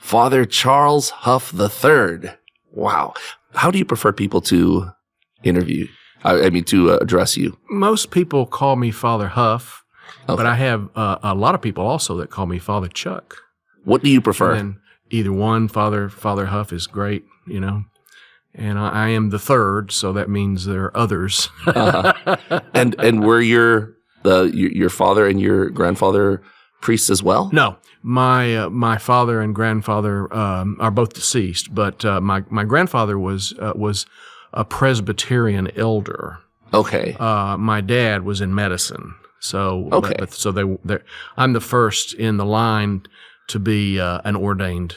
Father Charles Hough III. Wow. How do you prefer people to interview? To address you? Most people call me Father Hough, Okay. but I have a lot of people also that call me Father Chuck. What do you prefer? And either one, Father Hough is great, you know. And I am the third, so that means there are others. And were your father and your grandfather priests as well? No, my father and grandfather are both deceased, but my grandfather was a Presbyterian elder. Okay. My dad was in medicine, so Okay. I'm the first in the line to be an ordained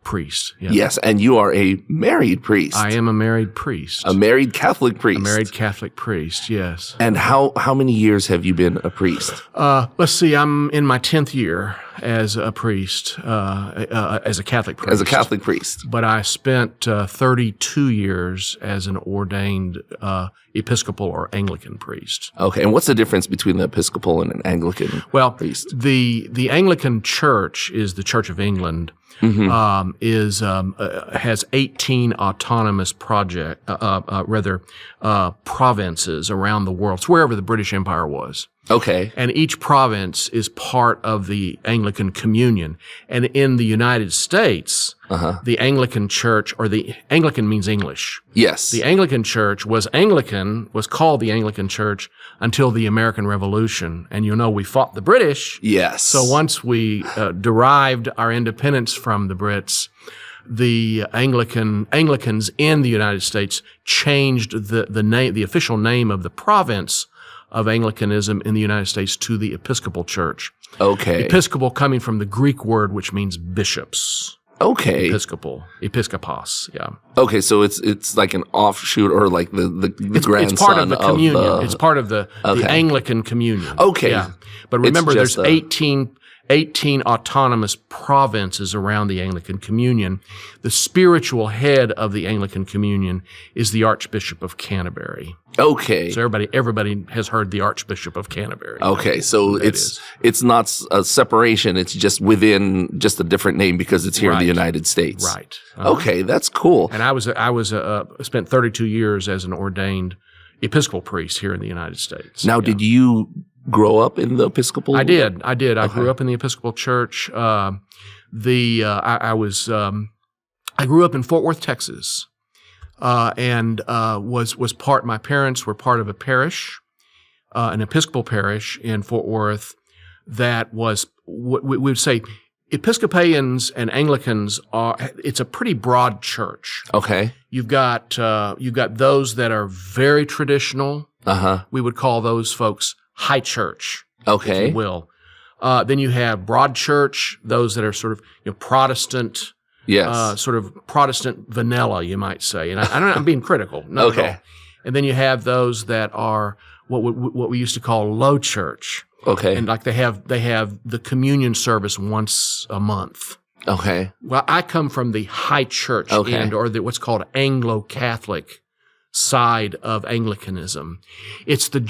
priest. Yeah. Yes, and you are a married priest. I am a married priest. A married Catholic priest. A married Catholic priest, yes. And how many years have you been a priest? Let's see, I'm in my 10th year as a priest, as a Catholic priest. As a Catholic priest. But I spent 32 years as an ordained Episcopal or Anglican priest. Okay, and what's the difference between the Episcopal and an Anglican priest? The Anglican Church is the Church of England. Mm-hmm. Has 18 autonomous provinces around the world. It's wherever the British Empire was. Okay. And each province is part of the Anglican Communion. And in the United States, the Anglican Church, or the Anglican means English. Yes. The Anglican Church was called the Anglican Church until the American Revolution. And you know, we fought the British. Yes. So once we derived our independence from the Brits, the Anglicans in the United States changed the official name of the province of Anglicanism in the United States to the Episcopal Church. Okay. Episcopal coming from the Greek word which means bishops. Okay. Episcopal. Episkopos, yeah. Okay, so it's like an offshoot or like the grandson it's part of the communion. It's part of the Okay. Anglican communion. Okay. Yeah. But remember, It's there's just 18 autonomous provinces around the Anglican Communion. The spiritual head of the Anglican Communion is the Archbishop of Canterbury. Okay. So everybody has heard the Archbishop of Canterbury. Okay, so it's not a separation. It's just within just a different name because it's here in the United States. Right. Okay, that's cool. And I spent 32 years as an ordained Episcopal priest here in the United States. Now, did you grow up in the Episcopal? I did. I Okay. grew up in the Episcopal Church. I grew up in Fort Worth, Texas, and was part. My parents were part of a parish, an Episcopal parish in Fort Worth. That was what we would say. Episcopalians and Anglicans it's a pretty broad church. Okay. You've got those that are very traditional. We would call those folks high church. Okay. If you will. Then you have broad church, those that are sort of Protestant. Yes. Sort of Protestant vanilla, you might say. And I'm being critical. No. Okay. And then you have those that are what we used to call low church. Okay. And like they have the communion service once a month. Okay. Well, I come from the high church Okay. or what's called Anglo-Catholic side of Anglicanism. It's the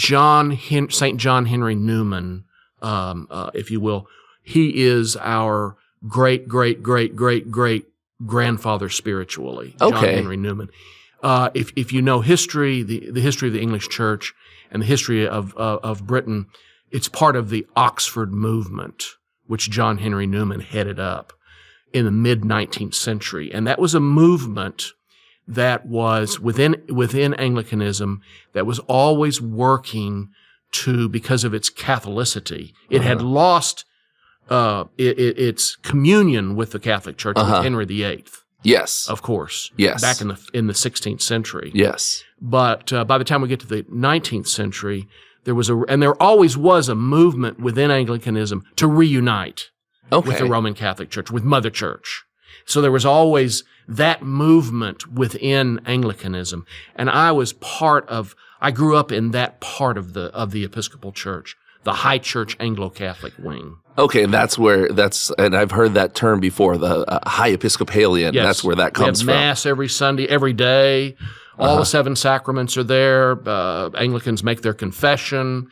St. John Henry Newman, if you will. He is our great grandfather spiritually. John Henry Newman. If you know history, the history of the English Church and the history of Britain, it's part of the Oxford movement, which John Henry Newman headed up in the mid-19th century. And that was a movement that was within Anglicanism that was always working because of its Catholicity. It had lost its communion with the Catholic Church with Henry VIII. Yes. Of course. Yes. Back in the 16th century. Yes. But by the time we get to the 19th century, there always was a movement within Anglicanism to reunite with the Roman Catholic Church, with Mother Church. So there was always that movement within Anglicanism, and I grew up in that part of the Episcopal Church, the high church Anglo-Catholic wing. Okay, and I've heard that term before, the high Episcopalian. Yes. That's where that comes we have Mass every Sunday, every day. All the 7 sacraments are there. Anglicans make their confession.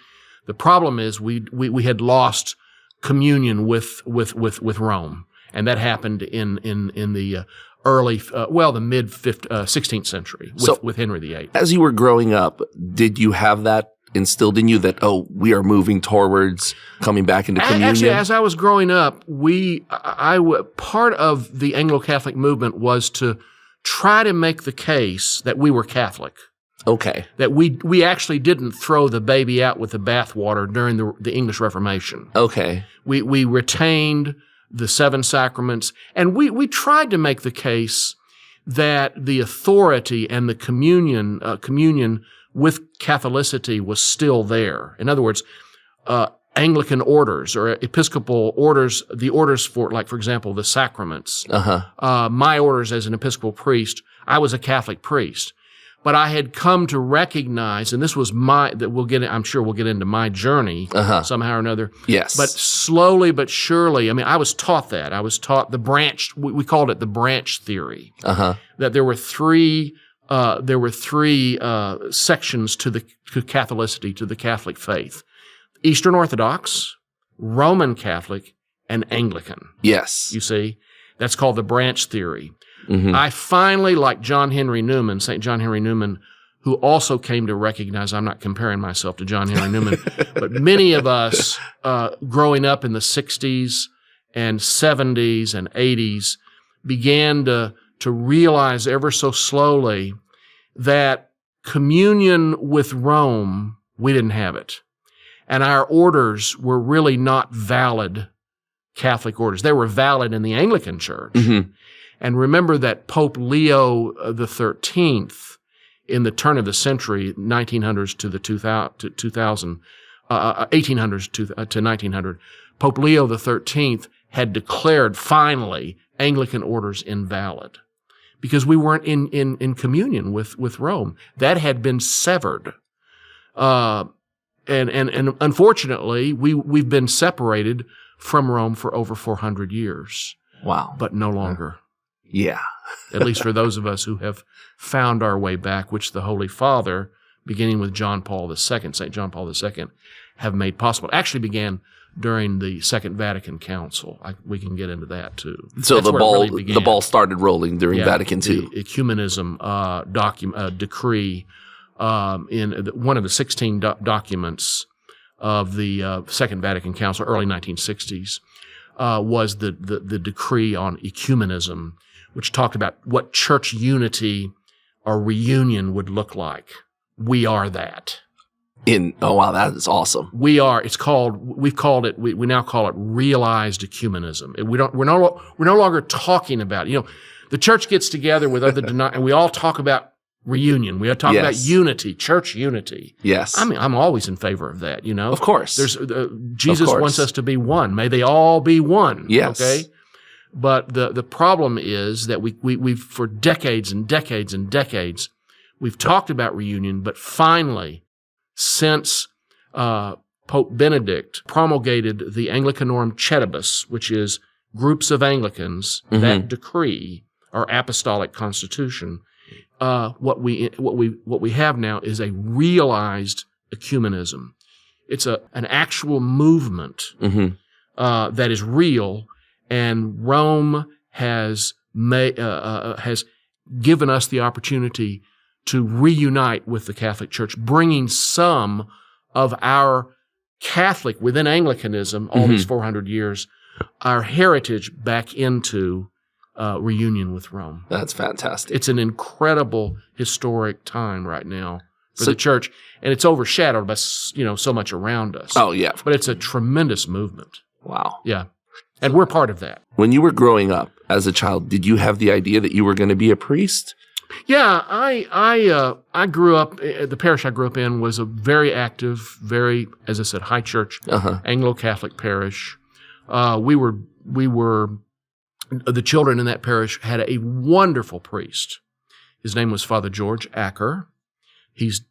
The problem is we had lost communion with Rome. and that happened in the early, the mid 16th century with Henry VIII. As you were growing up, did you have that instilled in you that, we are moving towards coming back into communion? Actually, as I was growing up, part of the Anglo-Catholic movement was to try to make the case that we were Catholic. Okay. That we actually didn't throw the baby out with the bathwater during the English Reformation. Okay. We retained the 7 sacraments, and we tried to make the case that the authority and the communion with Catholicity was still there. In other words, Anglican orders or Episcopal orders, the orders for example, the sacraments. My orders as an Episcopal priest, I was a Catholic priest. But I had come to recognize, and this was I'm sure we'll get into my journey somehow or another. Yes. But slowly but surely, I was taught that. I was taught the branch, we called it the branch theory. That there were three sections to Catholicity, to the Catholic faith: Eastern Orthodox, Roman Catholic, and Anglican. Yes. You see, that's called the branch theory. Mm-hmm. I finally, like St. John Henry Newman, who also came to recognize, I'm not comparing myself to John Henry Newman, but many of us growing up in the 60s and 70s and 80s began to realize ever so slowly that communion with Rome, we didn't have it. And our orders were really not valid Catholic orders. They were valid in the Anglican Church. Mm-hmm. And remember that Pope Leo XIII, in the turn of the century, 1900s to 2000, 1800s to 1900, Pope Leo XIII had declared finally Anglican orders invalid because we weren't in communion with Rome. That had been severed. And unfortunately, we've been separated from Rome for over 400 years. Wow. But no longer. Yeah. At least for those of us who have found our way back, which the Holy Father, beginning with St. John Paul II, have made possible. It actually began during the Second Vatican Council. We can get into that too. So the ball started rolling during Vatican II. The ecumenism decree in one of the 16 documents of the Second Vatican Council, early 1960s, was the decree on ecumenism, which talked about what church unity or reunion would look like. We are that. Oh wow, that is awesome. We now call it realized ecumenism. We're no longer talking about, the church gets together with other and we all talk about reunion. We talk about unity, church unity. Yes. I'm always in favor of that, Of course. Jesus wants us to be one. May they all be one. Yes. Okay? But the problem is that we've for decades and decades and decades, we've talked about reunion, but finally, since Pope Benedict promulgated the Anglicanorum Cedibus, which is groups of Anglicans, that decree, our apostolic constitution, what we have now is a realized ecumenism. It's an actual movement that is real, and Rome has given us the opportunity to reunite with the Catholic Church, bringing some of our Catholic, within Anglicanism, all these 400 years, our heritage back into reunion with Rome. That's fantastic. It's an incredible historic time right now for the church, and it's overshadowed by so much around us. Oh yeah, but it's a tremendous movement. Wow. Yeah, and we're part of that. When you were growing up as a child, did you have the idea that you were going to be a priest? Yeah, I grew up. The parish I grew up in was a very active, very, as I said, high church Anglo-Catholic parish. We were the children in that parish had a wonderful priest. His name was Father George Acker. He's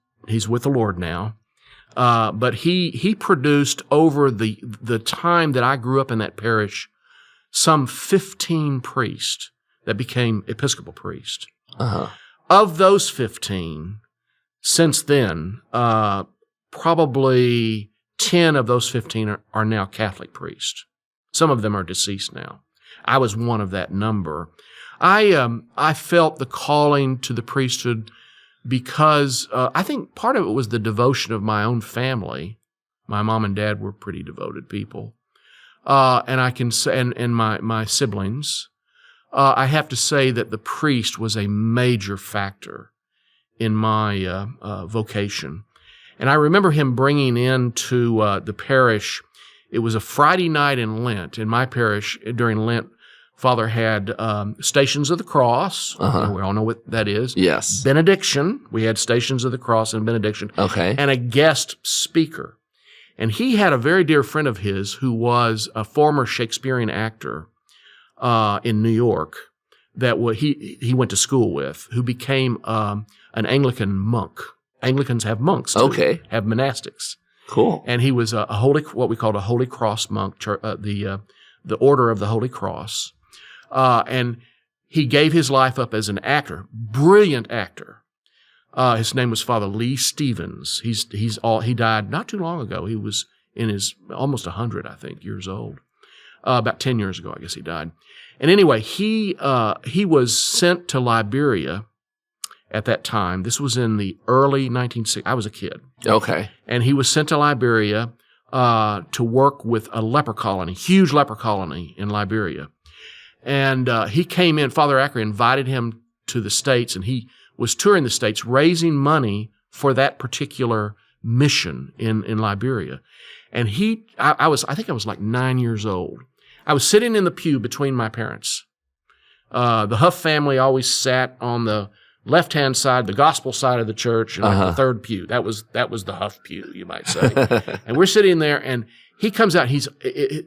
with the Lord now. But he produced over the time that I grew up in that parish some 15 priests that became Episcopal priests. Of those 15, since then, probably 10 of those 15 are now Catholic priests. Some of them are deceased now. I was one of that number. I felt the calling to the priesthood because I think part of it was the devotion of my own family. My mom and dad were pretty devoted people, and I can say, and my siblings. I have to say that the priest was a major factor in my vocation. And I remember him bringing into the parish. It was a Friday night in Lent. In my parish, during Lent, Father had Stations of the Cross. Uh-huh. We all know what that is. Yes. Benediction. We had Stations of the Cross and benediction. Okay. And a guest speaker. And he had a very dear friend of his who was a former Shakespearean actor in New York that he went to school with, who became an Anglican monk. Anglicans have monks too, have monastics. Cool. And he was what we called a Holy Cross monk, the Order of the Holy Cross. And he gave his life up as an actor, brilliant actor. His name was Father Lee Stevens. He died not too long ago. He was in his almost 100, I think, years old. About 10 years ago, I guess he died. And anyway, he was sent to Liberia at that time. This was in the early 1960s. I was a kid. Okay. And he was sent to Liberia to work with a leper colony, huge leper colony in Liberia. And he came in, Father Acker invited him to the States, and he was touring the States, raising money for that particular mission in Liberia. And I think I was like 9 years old. I was sitting in the pew between my parents. The Hough family always sat on the left-hand side, the gospel side of the church, and like the third pew. That was the Hough pew, you might say. And we're sitting there, and he comes out.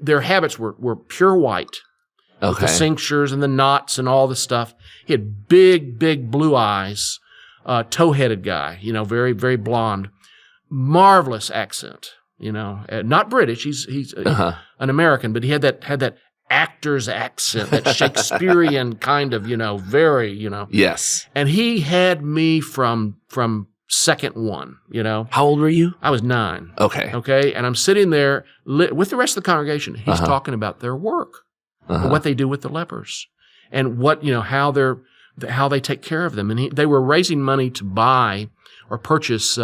Their habits were pure white, with the cinctures and the knots and all the stuff. He had big, big blue eyes, tow-headed guy, very, very blonde, marvelous accent. Not British. He's an American, but he had that actor's accent, that Shakespearean kind of, very, Yes. And he had me from second one, How old were you? I was 9. Okay. Okay. And I'm sitting there with the rest of the congregation. He's talking about their work, what they do with the lepers, and what, how they take care of them. And they were raising money to buy or purchase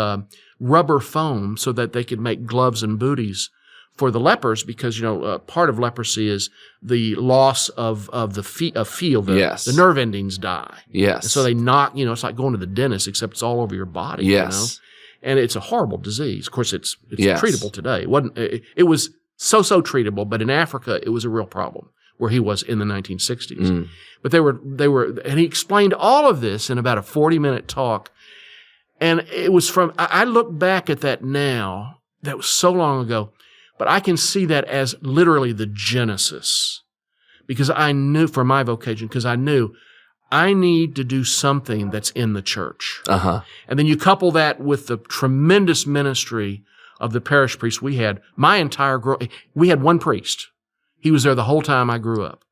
rubber foam so that they could make gloves and booties for the lepers, because part of leprosy is the loss of the feel. The nerve endings die. Yes. And so they knock. It's like going to the dentist, except it's all over your body. Yes. And it's a horrible disease. Of course, it's treatable today. It wasn't. It was so treatable, but in Africa, it was a real problem where he was in the 1960s. Mm. But they were, and he explained all of this in about a 40-minute talk. And it was I look back at that now. That was so long ago. But I can see that as literally the genesis, because I knew for my vocation, because I knew I need to do something that's in the church. And then you couple that with the tremendous ministry of the parish priest we had. We had one priest. He was there the whole time I grew up.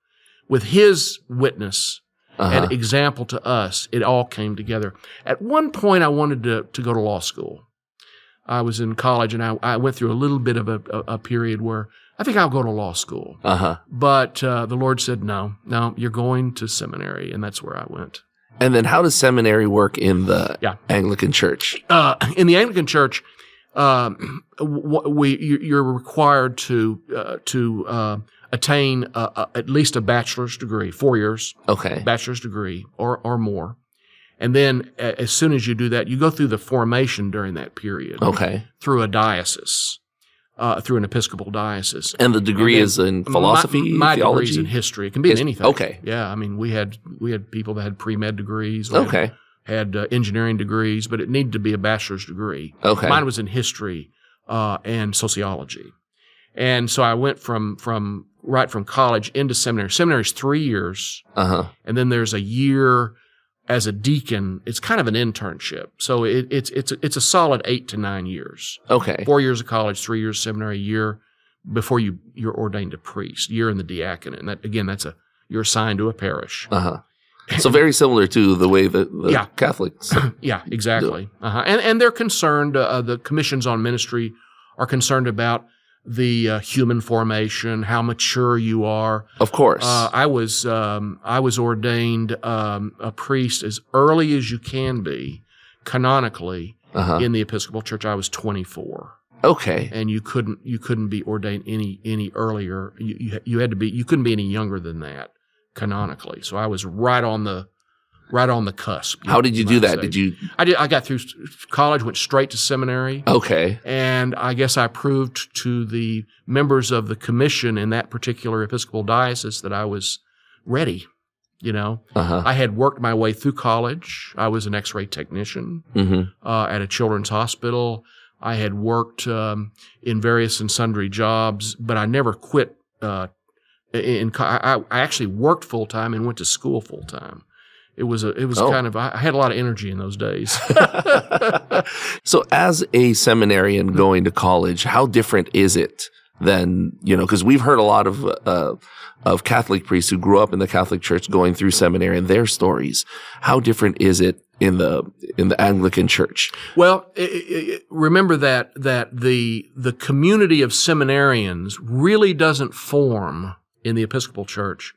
With his witness and example to us, it all came together. At one point, I wanted to go to law school. I was in college, and I went through a little bit of a period where I think I'll go to law school. But the Lord said, no, you're going to seminary, and that's where I went. And then how does seminary work in the Anglican Church? In the Anglican Church, you're required to attain at least a bachelor's degree, 4 years. Okay. Bachelor's degree or more. And then as soon as you do that, you go through the formation during that period. Okay. Through a diocese, through an Episcopal diocese. And the degree is in philosophy, my theology? degree is in history. It can be in anything. Okay. Yeah, I mean, we had people that had pre-med degrees. Had engineering degrees, but it needed to be a bachelor's degree. Okay. Mine was in history and sociology. And so I went from college into seminary. Seminary is 3 years. And then there's a year as a deacon. It's kind of an internship. So it's a solid 8 to 9 years. Okay. 4 years of college, 3 years seminary, a year before you're ordained a priest, year in the diaconate. And that, again, you're assigned to a parish. So very similar to the way that the Catholics Yeah, exactly. And they're concerned, the commissions on ministry are concerned about the human formation, how mature you are. Of course. I was ordained a priest as early as you can be, canonically, in the Episcopal Church. I was 24. Okay. And you couldn't be ordained any earlier. You had to be. You couldn't be any younger than that, canonically. So I was right on the cusp. How did you do that? I got through college, went straight to seminary. Okay. And I guess I proved to the members of the commission in that particular Episcopal diocese that I was ready. I had worked my way through college. I was an X-ray technician at a children's hospital. I had worked in various and sundry jobs, but I never quit. I actually worked full time and went to school full time. It was kind of, I had a lot of energy in those days. So as a seminarian going to college, how different is it than, because we've heard a lot of Catholic priests who grew up in the Catholic Church going through seminary and their stories. How different is it in the Anglican Church? Well, remember that the community of seminarians really doesn't form in the Episcopal Church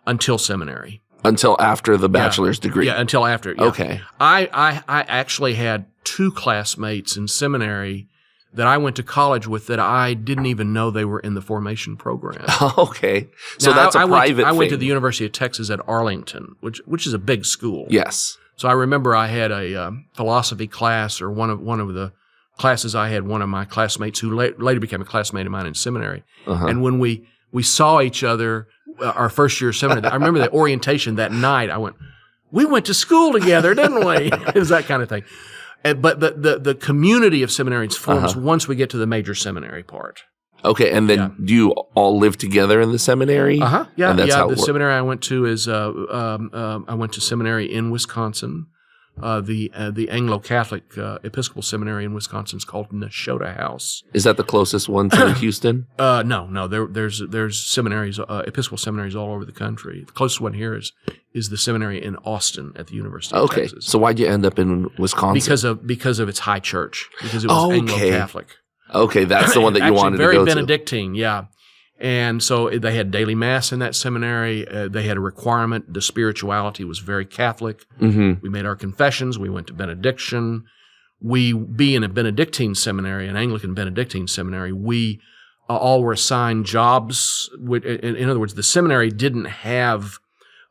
until seminary. Until after the bachelor's degree. Yeah, until after. Yeah. Okay. I actually had 2 classmates in seminary that I went to college with that I didn't even know they were in the formation program. Okay. So now, that's a private thing. I went to the University of Texas at Arlington, which is a big school. Yes. So I remember I had a philosophy class, or one of the classes I had one of my classmates who later became a classmate of mine in seminary. And when we saw each other our first year of seminary, I remember the orientation that night. I went, we went to school together, didn't we? It was that kind of thing. But the community of seminarians forms once we get to the major seminary part. Okay, and then do you all live together in the seminary? Yeah, and that's how the seminary I went to is I went to seminary in Wisconsin. The Anglo-Catholic Episcopal Seminary in Wisconsin is called Nashotah House. Is that the closest one to Houston? No. There's seminaries, Episcopal seminaries all over the country. The closest one here is the seminary in Austin at the University of Texas. So why'd you end up in Wisconsin? Because of its high church, because it was Anglo-Catholic. Okay, that's the one that you wanted to go to. Very Benedictine, yeah. And so they had daily mass in that seminary. They had a requirement. The spirituality was very Catholic. We made our confessions. We went to benediction. Being a Benedictine seminary, an Anglican Benedictine seminary, we all were assigned jobs. In other words, the seminary didn't have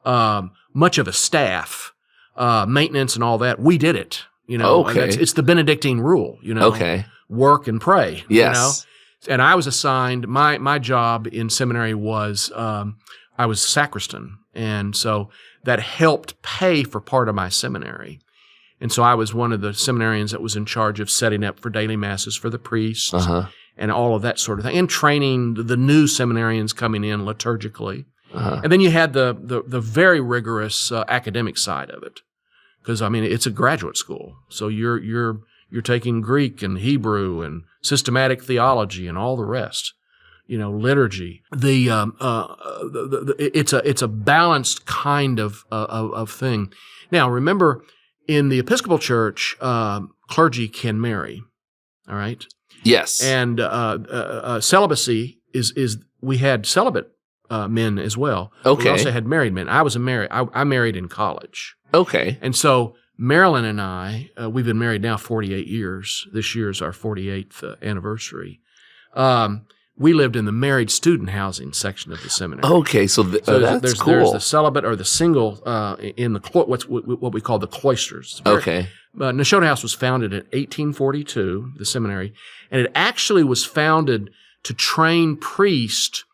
much of a staff, maintenance and all that. We did it. Okay. It's the Benedictine rule. Okay. Work and pray. Yes. And I was assigned, my job in seminary was, I was sacristan. And so that helped pay for part of my seminary. And so I was one of the seminarians that was in charge of setting up for daily masses for the priests and all of that sort of thing, and training the new seminarians coming in liturgically. And then you had the very rigorous academic side of it. Because, it's a graduate school. So you're taking Greek and Hebrew and systematic theology and all the rest, liturgy. It's a balanced kind of thing. Now, remember, in the Episcopal Church, clergy can marry. All right. Yes. And celibacy is we had celibate men as well. Okay. We also had married men. I married in college. Okay. And so Marilyn and I, we've been married now 48 years. This year is our 48th anniversary. We lived in the married student housing section of the seminary. Okay, so that's cool. There's the celibate or the single in the what we call the cloisters. Nashotah House was founded in 1842, the seminary, and it actually was founded to train priests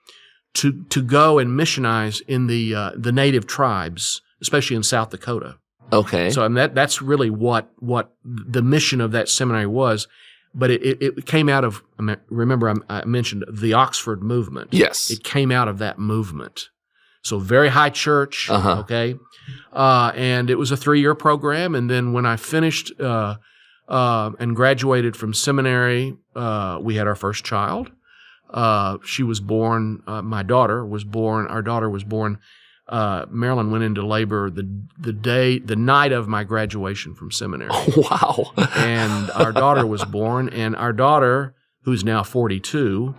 to go and missionize in the native tribes, especially in South Dakota. Okay. So that's really what the mission of that seminary was. But it came out of, remember I mentioned the Oxford movement. Yes. It came out of that movement. So very high church, okay? And it was a 3-year program. And then when I finished and graduated from seminary, we had our first child. She was born, our daughter was born. Marilyn went into labor the night of my graduation from seminary. Wow. And our daughter was born, and our daughter who's now 42,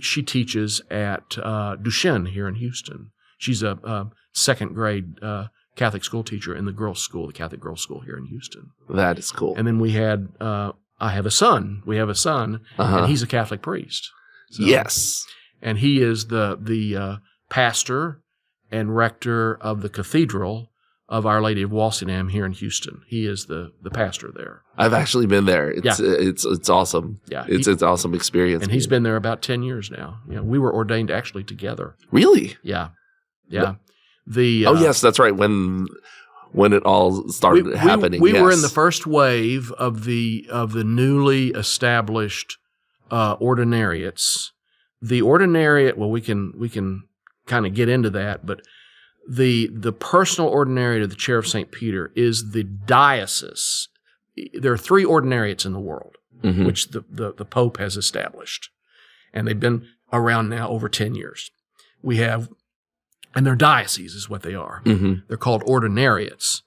she teaches at Duchenne here in Houston. She's a second grade Catholic school teacher in the girls' school, the Catholic girls' school here in Houston. That is cool. And then we had, I have a son. We have a son, and he's a Catholic priest. So, yes. And he is the pastor and rector of the Cathedral of Our Lady of Walsingham here in Houston. He is the pastor there. I've actually been there. It's awesome. Yeah. It's an awesome experience. And he's been there about 10 years now. We were ordained actually together. Really? Yeah. Yes, that's right. When it all started happening. We were in the first wave of the newly established ordinariates. The ordinariate, well, we can kind of get into that, but the personal ordinariate of the Chair of St. Peter is the diocese. There are 3 ordinariates in the world, which the Pope has established, and they've been around now over 10 years. And they're dioceses is what they are. They're called ordinariates.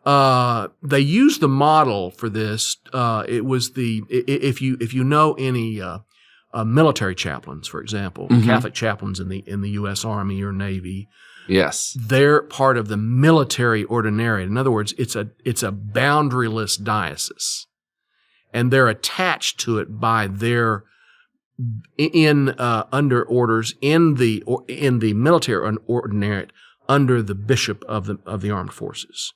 They use the model for this. It was if you know any military chaplains, for example, Catholic chaplains in the U.S. Army or Navy. Yes, they're part of the military ordinariate. In other words, it's a boundaryless diocese, and they're attached to it by their under orders in the military ordinariate under the bishop of the armed forces.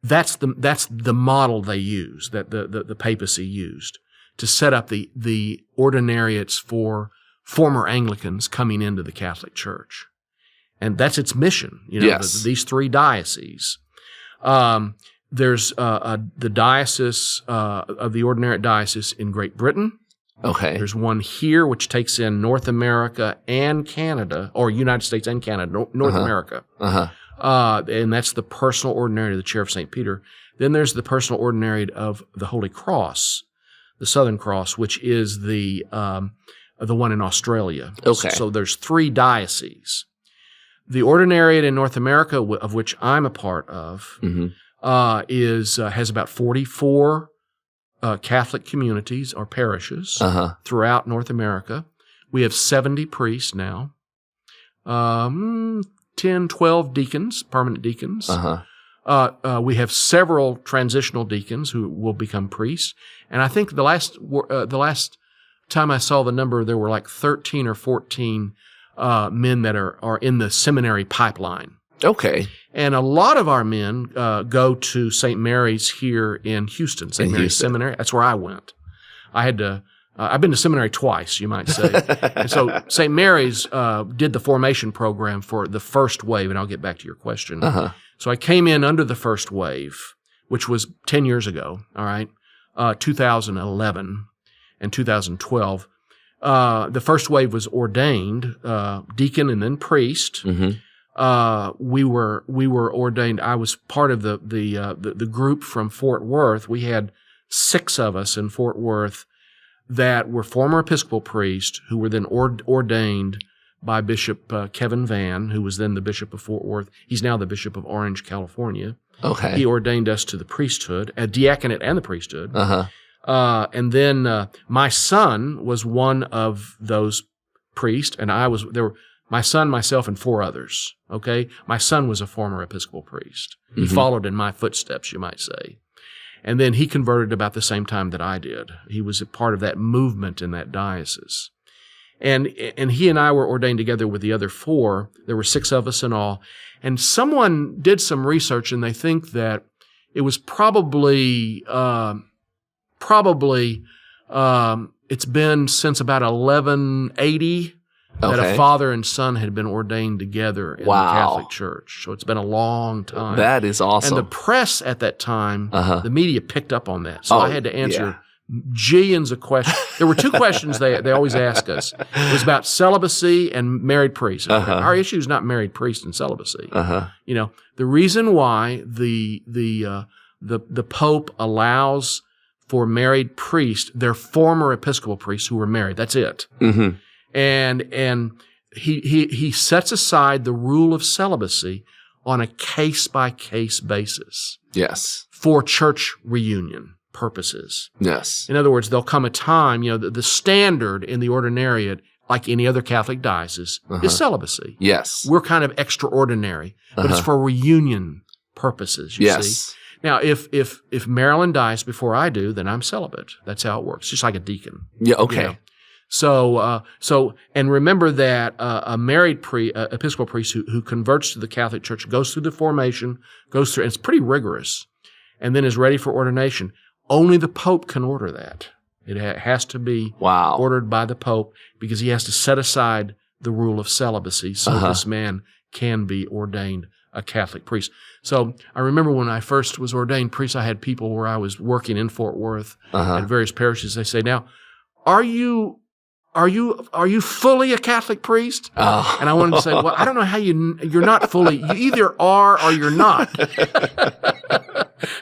That's the model they use, that the papacy used to set up the ordinariates for former Anglicans coming into the Catholic Church. And that's its mission, yes. These 3 dioceses. There's the diocese of the Ordinariate diocese in Great Britain. Okay. There's one here which takes in North America and Canada, or United States and Canada, North America. And that's the personal ordinariate of the Chair of St. Peter. Then there's the personal ordinariate of the Holy Cross, the Southern Cross, which is the one in Australia. Okay. So there's 3 dioceses. The ordinariate in North America, of which I'm a part of, has about 44 Catholic communities or parishes throughout North America. We have 70 priests now, 10, 12 deacons, permanent deacons. We have several transitional deacons who will become priests. And I think the last time I saw the number, there were like 13 or 14 men that are in the seminary pipeline. Okay. And a lot of our men go to St. Mary's here in Houston, St. Mary's Seminary. That's where I went. I've been to seminary twice, you might say. And so St. Mary's did the formation program for the first wave, and I'll get back to your question. So I came in under the first wave, which was 10 years ago, all right, 2011 and 2012. The first wave was ordained, deacon and then priest. We were ordained. I was part of the group from Fort Worth. We had 6 of us in Fort Worth that were former Episcopal priests who were then ordained by Bishop Kevin Vann, who was then the Bishop of Fort Worth. He's now the Bishop of Orange, California. Okay. He ordained us to the priesthood, a diaconate and the priesthood. And then my son was one of those priests, and my son, myself, and 4 others. Okay, my son was a former Episcopal priest. He followed in my footsteps, you might say. And then he converted about the same time that I did. He was a part of that movement in that diocese. And he and I were ordained together with the other 4. There were 6 of us in all. And someone did some research, and they think that it was probably it's been since about 1180 that a father and son had been ordained together in the Catholic Church. So it's been a long time. That is awesome. And the press at that time, the media picked up on that. So I had to answer jillions of questions. There were 2 questions they always ask us. It was about celibacy and married priests. Our issue is not married priest and celibacy. The reason why the Pope allows for married priests, they're former Episcopal priests who were married. That's it. And he sets aside the rule of celibacy on a case-by-case basis. Yes. For church reunion. purposes. Yes. In other words, there'll come a time, the standard in the ordinariate, like any other Catholic diocese, is celibacy. Yes. We're kind of extraordinary, but it's for reunion purposes, you see. Now, if Marilyn dies before I do, then I'm celibate. That's how it works, just like a deacon. Yeah, okay. So and remember that a married Episcopal priest who converts to the Catholic Church goes through the formation, and it's pretty rigorous, and then is ready for ordination. Only the Pope can order that. It has to be ordered by the Pope because he has to set aside the rule of celibacy so this man can be ordained a Catholic priest. So I remember when I first was ordained priest, I had people where I was working in Fort Worth at various parishes. They say, "Now, are you fully a Catholic priest?" And I wanted to say, "Well, I don't know how you're not fully. You either are or you're not."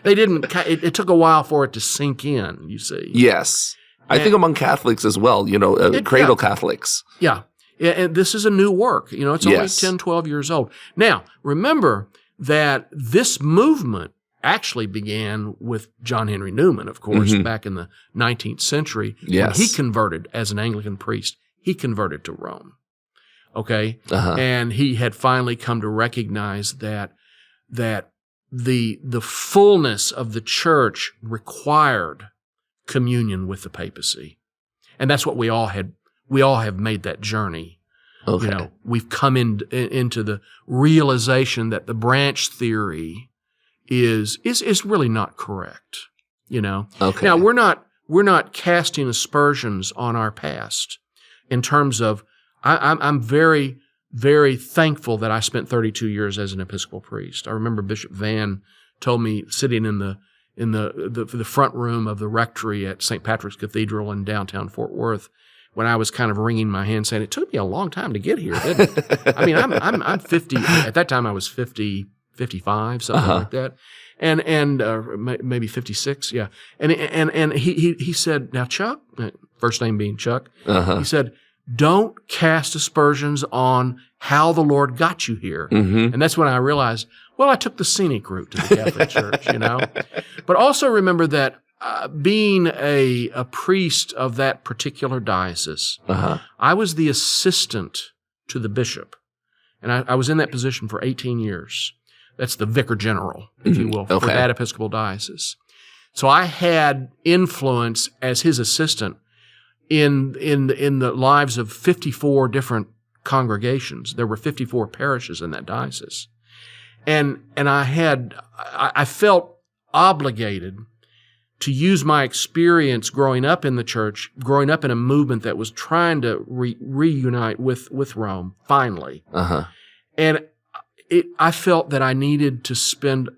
They didn't. It took a while for it to sink in. You see. Yes, I think among Catholics as well. Cradle Catholics. Yeah. And this is a new work. It's only 10, 12 years old. Now, remember that this movement actually began with John Henry Newman, of course, back in the 19th century. Yes. When he converted as an Anglican priest. He converted to Rome. Okay? And he had finally come to recognize that the fullness of the church required communion with the papacy. And that's what we all have made that journey. Okay. We've come into the realization that the branch theory is really not correct. Okay. Now we're not casting aspersions on our past in terms of I'm very, very thankful that I spent 32 years as an Episcopal priest. I remember Bishop Van told me sitting in the front room of the rectory at St. Patrick's Cathedral in downtown Fort Worth when I was kind of wringing my hands saying, "It took me a long time to get here, didn't it?" I mean, I'm 50. At that time, I was 50, 55, something like that. And maybe 56, yeah. And he said, "Now, Chuck," first name being Chuck, he said, "Don't cast aspersions on how the Lord got you here." And that's when I realized, well, I took the scenic route to the Catholic Church, But also remember that being a priest of that particular diocese, I was the assistant to the bishop. And I was in that position for 18 years. That's the vicar general, if you will, for that Episcopal diocese. So I had influence as his assistant in the lives of 54 different congregations. There were 54 parishes in that diocese. And I felt obligated to use my experience growing up in the church, growing up in a movement that was trying to reunite with Rome, finally. And I felt that I needed to spend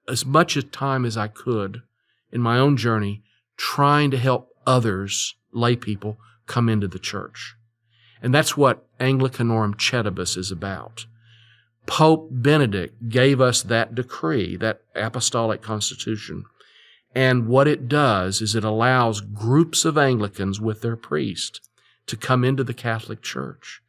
as much time as I could in my own journey trying to help others, lay people, come into the church. And that's what Anglicanorum Cedibus is about. Pope Benedict gave us that decree, that apostolic constitution. And what it does is it allows groups of Anglicans with their priest to come into the Catholic Church,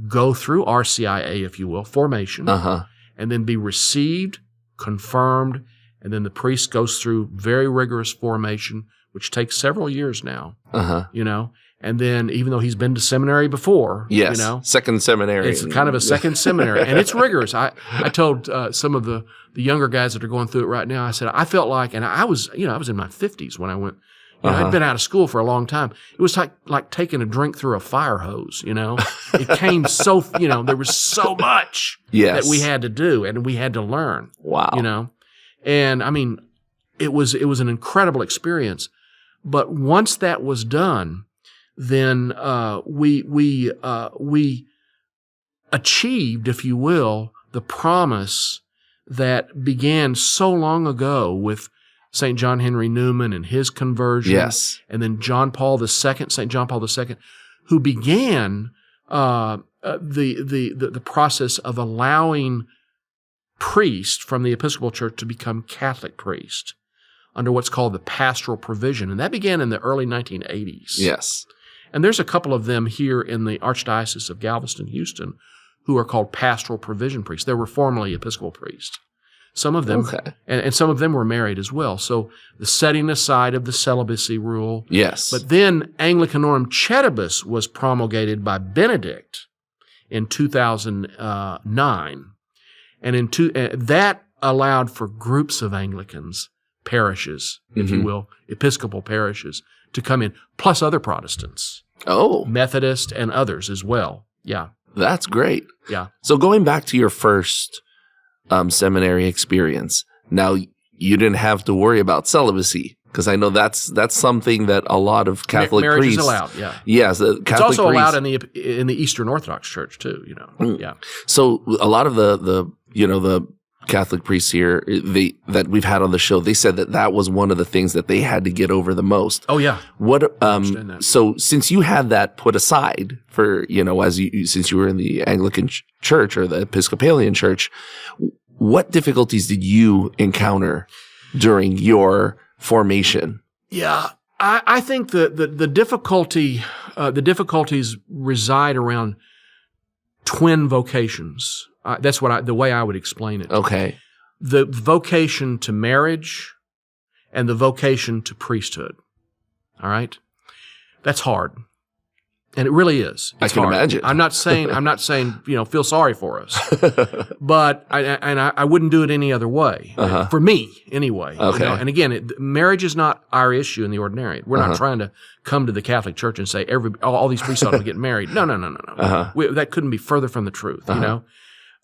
go through RCIA, if you will, formation, and then be received, confirmed, and then the priest goes through very rigorous formation, which takes several years now, and then even though he's been to seminary before, second seminary. It's kind of a second seminary, and it's rigorous. I told some of the younger guys that are going through it right now, I said, I felt like, and I was in my 50s when I went, I'd been out of school for a long time. It was like taking a drink through a fire hose, It came so, there was so much that we had to do and we had to learn. Wow. And I mean, it was an incredible experience. But once that was done, then we achieved, if you will, the promise that began so long ago with St. John Henry Newman and his conversion, and then St. John Paul II, who began the process of allowing priests from the Episcopal Church to become Catholic priests under what's called the pastoral provision, and that began in the early 1980s. Yes. And there's a couple of them here in the Archdiocese of Galveston, Houston, who are called pastoral provision priests. They were formerly Episcopal priests. Some of them, Okay. and some of them were married as well. So the setting aside of the celibacy rule. Yes. But then Anglicanorum Cedibus was promulgated by Benedict in 2009. And that allowed for groups of Anglicans, parishes, if you will, Episcopal parishes, to come in, plus other Protestants. Oh. Methodist and others as well. Yeah. That's great. Yeah. So going back to your first seminary experience, now you didn't have to worry about celibacy, because I know that's something that a lot of Catholic marriage priests. is allowed, yeah. Yes, Catholic it's also priests, allowed in the Eastern Orthodox Church too, you know. Yeah. So a lot of the Catholic priests here that we've had on the show, they said that was one of the things that they had to get over the most. Oh yeah. What understand that. So since you had that put aside for, since you were in the Anglican church or the Episcopalian church, what difficulties did you encounter during your formation? Yeah. I think the difficulties reside around twin vocations. That's the way I would explain it. Okay. The vocation to marriage and the vocation to priesthood. All right? That's hard. And it really is. It's I can hard. imagine. I'm not saying, feel sorry for us. But I wouldn't do it any other way. For me, anyway. Okay. And again, marriage is not our issue in the Ordinariate. We're not trying to come to the Catholic Church and say all these priests ought to get married. No. That couldn't be further from the truth, you know?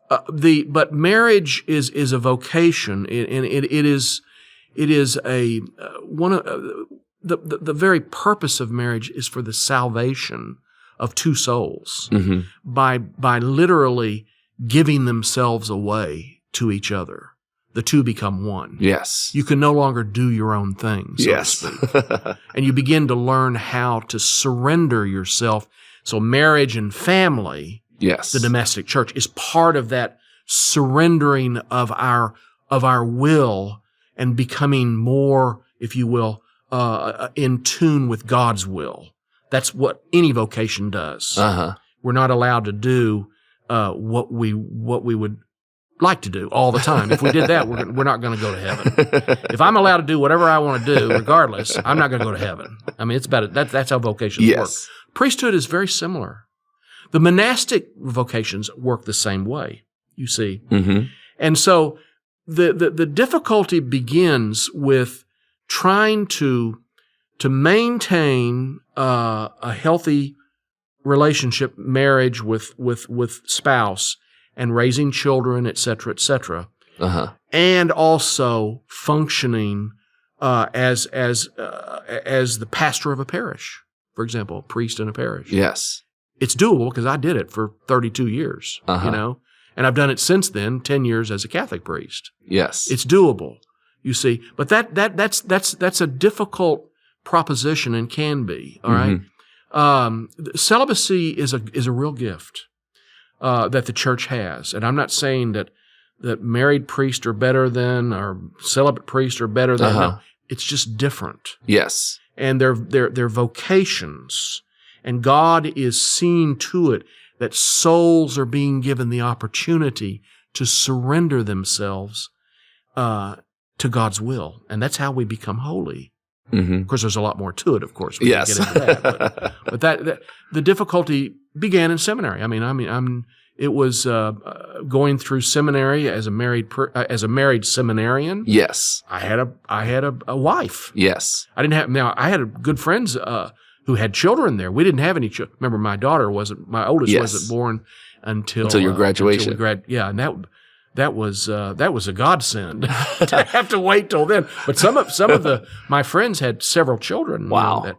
But marriage is a vocation, and it is a one of the very purpose of marriage is for the salvation of two souls by literally giving themselves away to each other. The two become one. Yes. You can no longer do your own thing, so to speak. And you begin to learn how to surrender yourself. So marriage and family, yes, the domestic church, is part of that surrendering of our will and becoming more, if you will, in tune with God's will. That's what any vocation does. We're not allowed to do what we would like to do all the time. If we did that, we're not going to go to heaven. If I'm allowed to do whatever I want to do, regardless, I'm not going to go to heaven. I mean, it's about it. That's how vocations work. Priesthood is very similar. The monastic vocations work the same way, you see. And so the difficulty begins with trying to maintain a healthy relationship, marriage with spouse, and raising children, et cetera, and also functioning as the pastor of a parish, for example, a priest in a parish. Yes. It's doable because I did it for 32 years, and I've done it since then, 10 years as a Catholic priest. Yes. It's doable, you see. But that's a difficult proposition and can be, all right? Celibacy is a real gift that the church has. And I'm not saying that married priests are better than, or celibate priests are better than. No, it's just different. Yes. And they're vocations. And God is seeing to it that souls are being given the opportunity to surrender themselves to God's will. And that's how we become holy. Of course, there's a lot more to it, of course. We can get into that. But that the difficulty began in seminary. It was going through seminary as a married seminarian. Yes. I had a wife. Yes. I had good friends who had children there. We didn't have any children. Remember, my oldest wasn't born until your graduation. And that was a godsend to have to wait till then. But some of my friends had several children. Wow.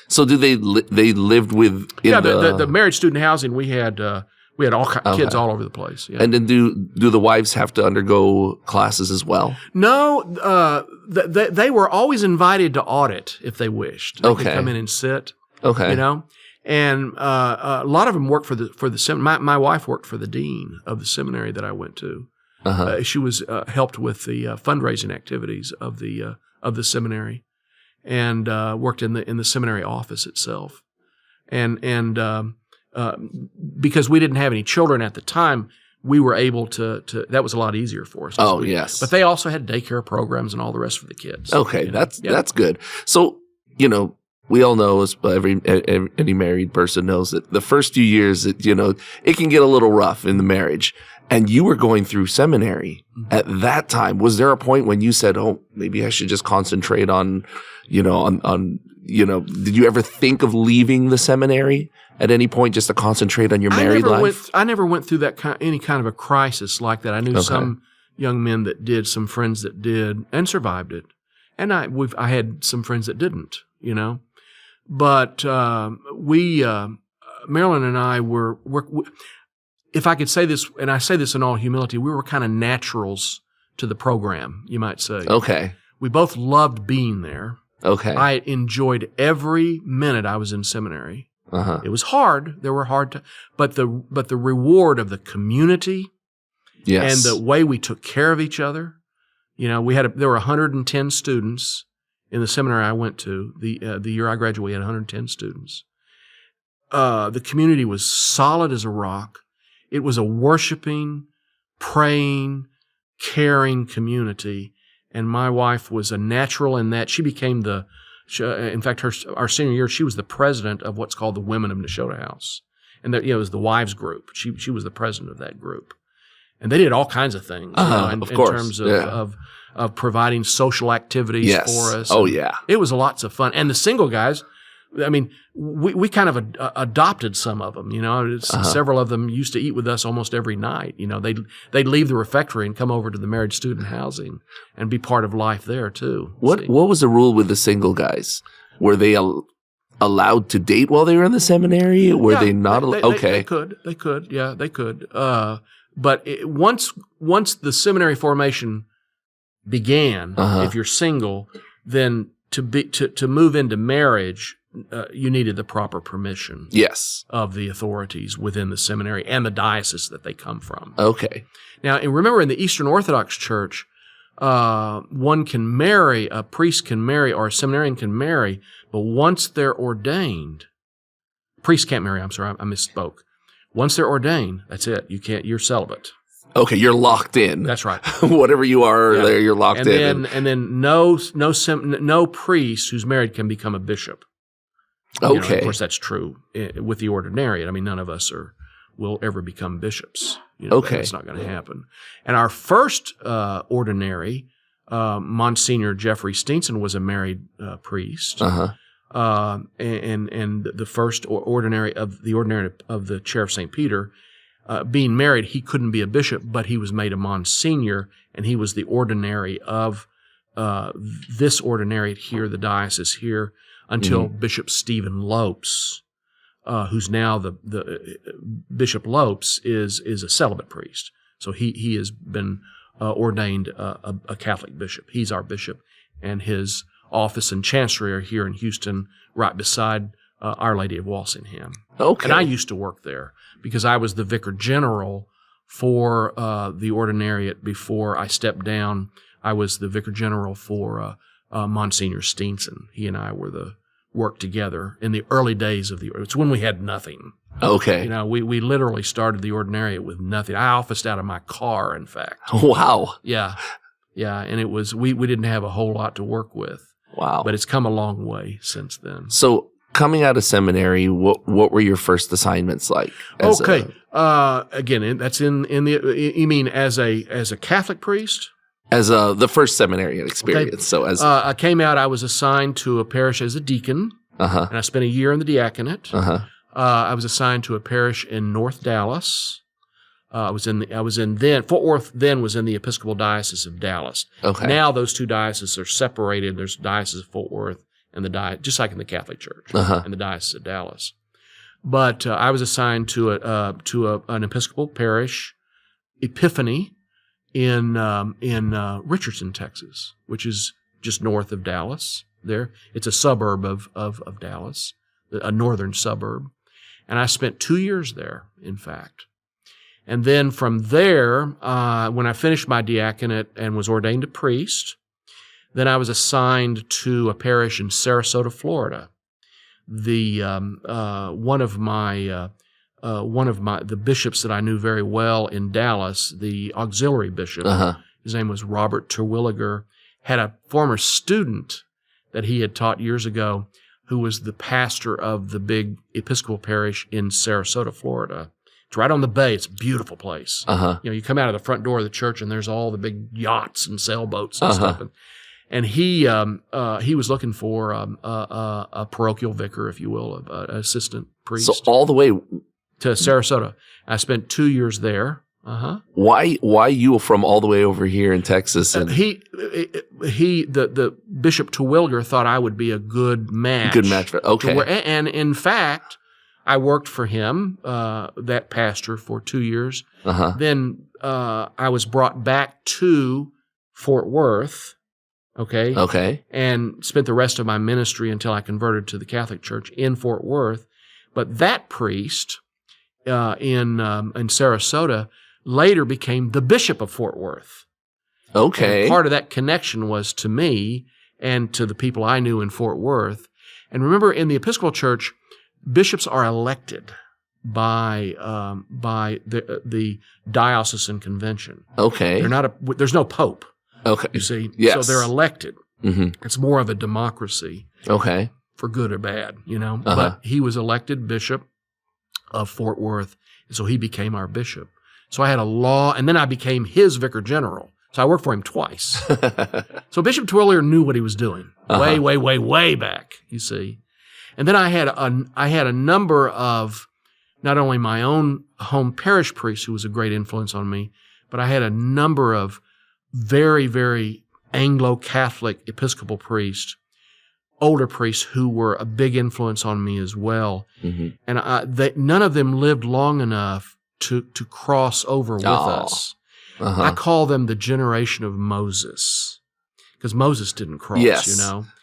So do they lived with the married student housing? We had all kids all over the place. Yeah. And then do the wives have to undergo classes as well? No, they were always invited to audit if they wished. They could come in and sit. Okay. And a lot of them worked for the seminary. My wife worked for the dean of the seminary that I went to. She was helped with the fundraising activities of the seminary, and worked in the seminary office itself. And because we didn't have any children at the time, we were able to that was a lot easier for us. Oh, yes. But they also had daycare programs and all the rest for the kids. Okay, that's good. So, we all know, any married person knows that the first few years, it can get a little rough in the marriage. And you were going through seminary at that time. Was there a point when you said, "Oh, maybe I should just concentrate on, did you ever think of leaving the seminary at any point just to concentrate on your married life?" I never went through any kind of a crisis like that. I knew some young men that did, some friends that did, and survived it. And I had some friends that didn't, But Marilyn and I were if I could say this, and I say this in all humility, we were kind of naturals to the program, you might say. Okay. We both loved being there. Okay. I enjoyed every minute I was in seminary. Uh-huh. It was hard. There were but the reward of the community, yes, and the way we took care of each other. There were 110 students in the seminary I went to. The year I graduated, we had 110 students. The community was solid as a rock. It was a worshiping, praying, caring community, and my wife was a natural in that. She became in fact, our senior year, she was the president of what's called the Women of Nashotah House, and it was the wives group. She was the president of that group, and they did all kinds of things in terms of providing social activities for us. Oh, yeah. It was lots of fun, and the single guys. I mean, we kind of adopted some of them, Several of them used to eat with us almost every night. They'd leave the refectory and come over to the married student housing and be part of life there too. What was the rule with the single guys? Were they allowed to date while they were in the seminary? Were they not? Okay, they could. Yeah, they could. But once the seminary formation began, if you're single, then to move into marriage, you needed the proper permission, yes, of the authorities within the seminary and the diocese that they come from. Okay. Now, and remember, in the Eastern Orthodox Church, one can marry, a priest can marry, or a seminarian can marry, but once they're ordained, priests can't marry. I'm sorry, I misspoke. Once they're ordained, that's it. You're celibate. Okay, you're locked in. That's right. Whatever you are, there you're locked in. And then no priest who's married can become a bishop. Okay. Of course, that's true with the ordinariate. I mean, none of us will ever become bishops. Okay. That's not going to happen. And our first ordinary, Monsignor Jeffrey Steenson, was a married priest. Uh-huh. And the first ordinary of the Chair of St. Peter, being married, he couldn't be a bishop, but he was made a Monsignor, and he was the ordinary of this ordinariate here, the diocese here, until Bishop Stephen Lopes, who's now the Bishop Lopes is a celibate priest. So he has been ordained a Catholic bishop. He's our bishop, and his office and chancery are here in Houston, right beside Our Lady of Walsingham. Okay. And I used to work there because I was the vicar general for the ordinariate before I stepped down. I was the vicar general for Monsignor Steenson. He and I worked together in the early days of it's when we had nothing. Okay. We literally started the ordinariate with nothing. I officed out of my car, in fact. Wow. Yeah. Yeah. And it was, we didn't have a whole lot to work with. Wow. But it's come a long way since then. So coming out of seminary, what were your first assignments like? Again, that's in the, you mean as a Catholic priest? As the first seminarian experience. Okay. So I came out, I was assigned to a parish as a deacon, and I spent a year in the diaconate. I was assigned to a parish in North Dallas. Fort Worth then was in the Episcopal Diocese of Dallas. Okay. Now those two dioceses are separated. There's Diocese of Fort Worth and just like in the Catholic Church, and the Diocese of Dallas. But I was assigned to an Episcopal parish, Epiphany, in Richardson, Texas, which is just north of Dallas. There, it's a suburb of Dallas, a northern suburb, and I spent 2 years there, in fact. And then from there, when I finished my diaconate and was ordained a priest, then I was assigned to a parish in Sarasota, Florida. One of my one of the bishops that I knew very well in Dallas, the auxiliary bishop, his name was Robert Terwilliger, had a former student that he had taught years ago who was the pastor of the big Episcopal parish in Sarasota, Florida. It's right on the bay. It's a beautiful place. You come out of the front door of the church and there's all the big yachts and sailboats and stuff. And he was looking for a parochial vicar, if you will, an assistant priest. So all the way to Sarasota. I spent 2 years there. Why you from all the way over here in Texas? And the Bishop Terwilliger thought I would be a good match. Good match. Okay. And in fact, I worked for him, that pastor, for 2 years. Then I was brought back to Fort Worth. Okay. And spent the rest of my ministry until I converted to the Catholic Church in Fort Worth. But that priest in Sarasota later became the Bishop of Fort Worth. Okay. And part of that connection was to me and to the people I knew in Fort Worth. And remember, in the Episcopal Church, bishops are elected by the diocesan convention. Okay. There's no pope. Okay. You see? Yes. So they're elected. It's more of a democracy. Okay. For good or bad, But he was elected bishop of Fort Worth, and so he became our bishop. So I had and then I became his vicar general. So I worked for him twice. So Bishop Terwilliger knew what he was doing way back, you see. And then I had a number of not only my own home parish priest, who was a great influence on me, but I had a number of very, very Anglo-Catholic Episcopal priests, older priests who were a big influence on me as well. And none of them lived long enough to cross over with us. I call them the generation of Moses, because Moses didn't cross,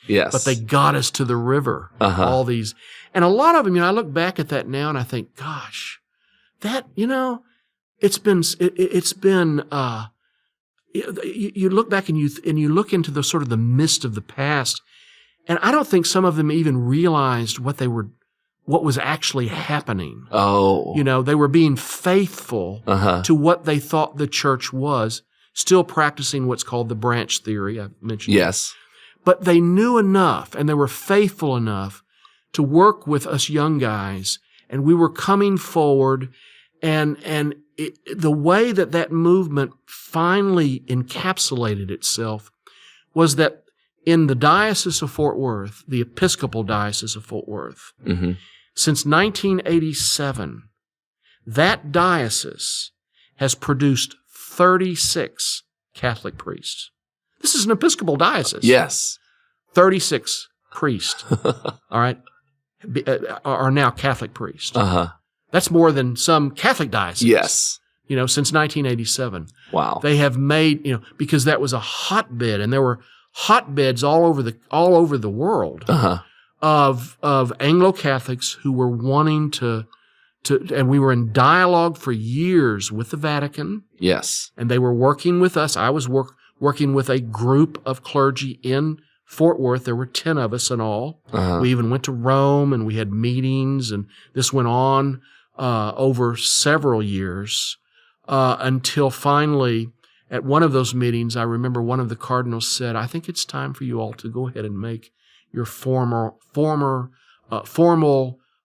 Yes. But they got us to the river. All these, and a lot of them, I look back at that now and I think, gosh, that, it's been. You look back and you look into the sort of the mist of the past, and I don't think some of them even realized what was actually happening. They were being faithful to what they thought the church was, still practicing what's called the branch theory. I mentioned. Yes. But they knew enough and they were faithful enough to work with us young guys, and we were coming forward, and the way that movement finally encapsulated itself was that in the Diocese of Fort Worth, the Episcopal Diocese of Fort Worth, since 1987, that diocese has produced 36 Catholic priests. This is an Episcopal diocese. Yes. 36 priests, all right, are now Catholic priests. That's more than some Catholic dioceses. Yes. Since 1987. Wow. They have made, because that was a hotbed, and there were hotbeds all over the world of Anglo-Catholics who were wanting to, and we were in dialogue for years with the Vatican. Yes. And they were working with us. I was working with a group of clergy in Fort Worth. There were 10 of us in all. We even went to Rome, and we had meetings, and this went on over several years until finally, at one of those meetings, I remember one of the cardinals said, "I think it's time for you all to go ahead and make your formal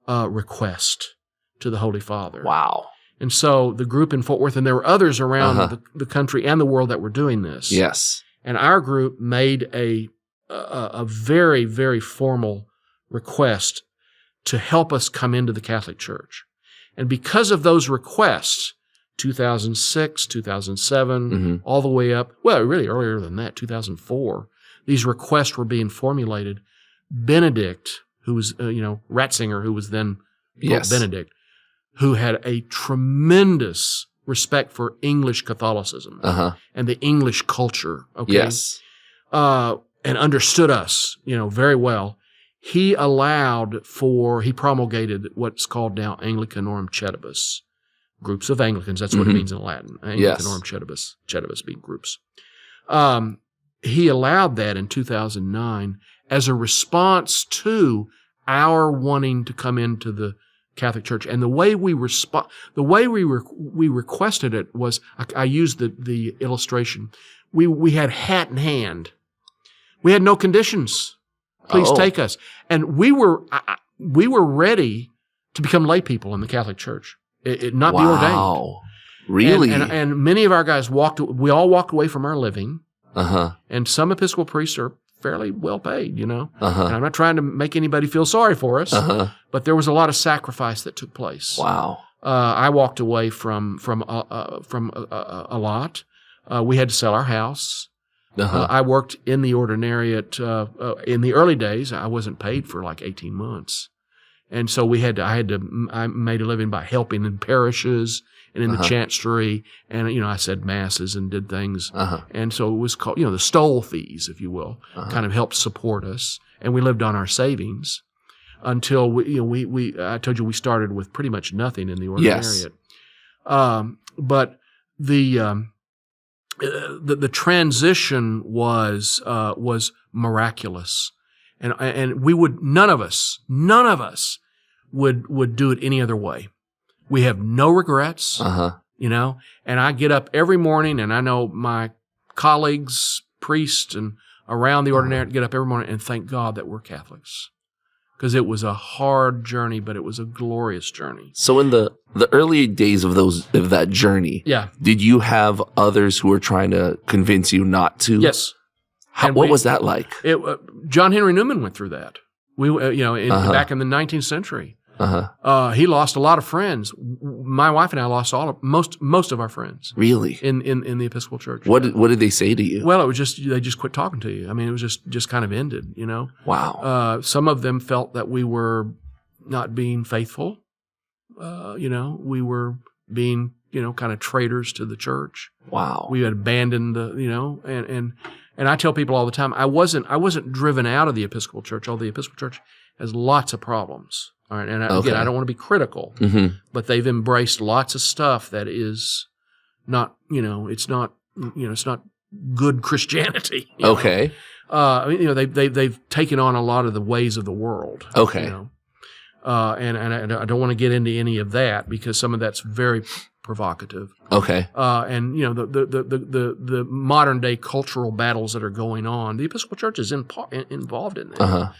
request to the Holy Father." Wow. And so the group in Fort Worth, and there were others around the country and the world that were doing this. Yes. And our group made a very, very formal request to help us come into the Catholic Church. And because of those requests, 2006, 2007, all the way up, well, really earlier than that, 2004, these requests were being formulated. Benedict, who was, Ratzinger, who was then Pope Benedict, who had a tremendous respect for English Catholicism and the English culture, Yes. And understood us, very well. He promulgated what's called now Anglicanorem Cedibus, groups of Anglicans. That's what it means in Latin. Anglicanorem Cedibus, Cedibus being groups. He allowed that in 2009 as a response to our wanting to come into the Catholic Church, and the way we requested it was, I used the illustration. We had hat in hand. We had no conditions. Please take us, and we were ready to become lay people in the Catholic Church. Not be ordained. Really? And many of our guys we all walked away from our living. And some Episcopal priests are fairly well paid, you know. And I'm not trying to make anybody feel sorry for us, but there was a lot of sacrifice that took place. Wow. I walked away from a lot. We had to sell our house. I worked in the ordinariate in the early days. I wasn't paid for like 18 months. And so I made a living by helping in parishes and in the chancery, and I said masses and did things, and so it was called the stole fees, if you will, kind of helped support us, and we lived on our savings until I told you we started with pretty much nothing in the ordinariate. But the transition was miraculous, and we would none of us would do it any other way. We have no regrets, and I get up every morning, and I know my colleagues, priests, and around the ordinariate get up every morning and thank God that we're Catholics, because it was a hard journey, but it was a glorious journey. So in the early days of that journey, did you have others who were trying to convince you not to? Yes. What was that like? John Henry Newman went through that. Back in the 19th century. He lost a lot of friends. My wife and I lost most of our friends. Really? In the Episcopal Church. What did they say to you? Well, it was they just quit talking to you. I mean, it was just kind of ended, Wow. Some of them felt that we were not being faithful. We were being, kind of traitors to the church. Wow. We had abandoned and I tell people all the time, I wasn't driven out of the Episcopal Church, although the Episcopal Church has lots of problems. All right, and again, I don't want to be critical, but they've embraced lots of stuff that is not, it's not good Christianity. Okay. They've taken on a lot of the ways of the world. Okay. And I don't want to get into any of that because some of that's very provocative. Okay. And the modern day cultural battles that are going on, the Episcopal Church is involved in that.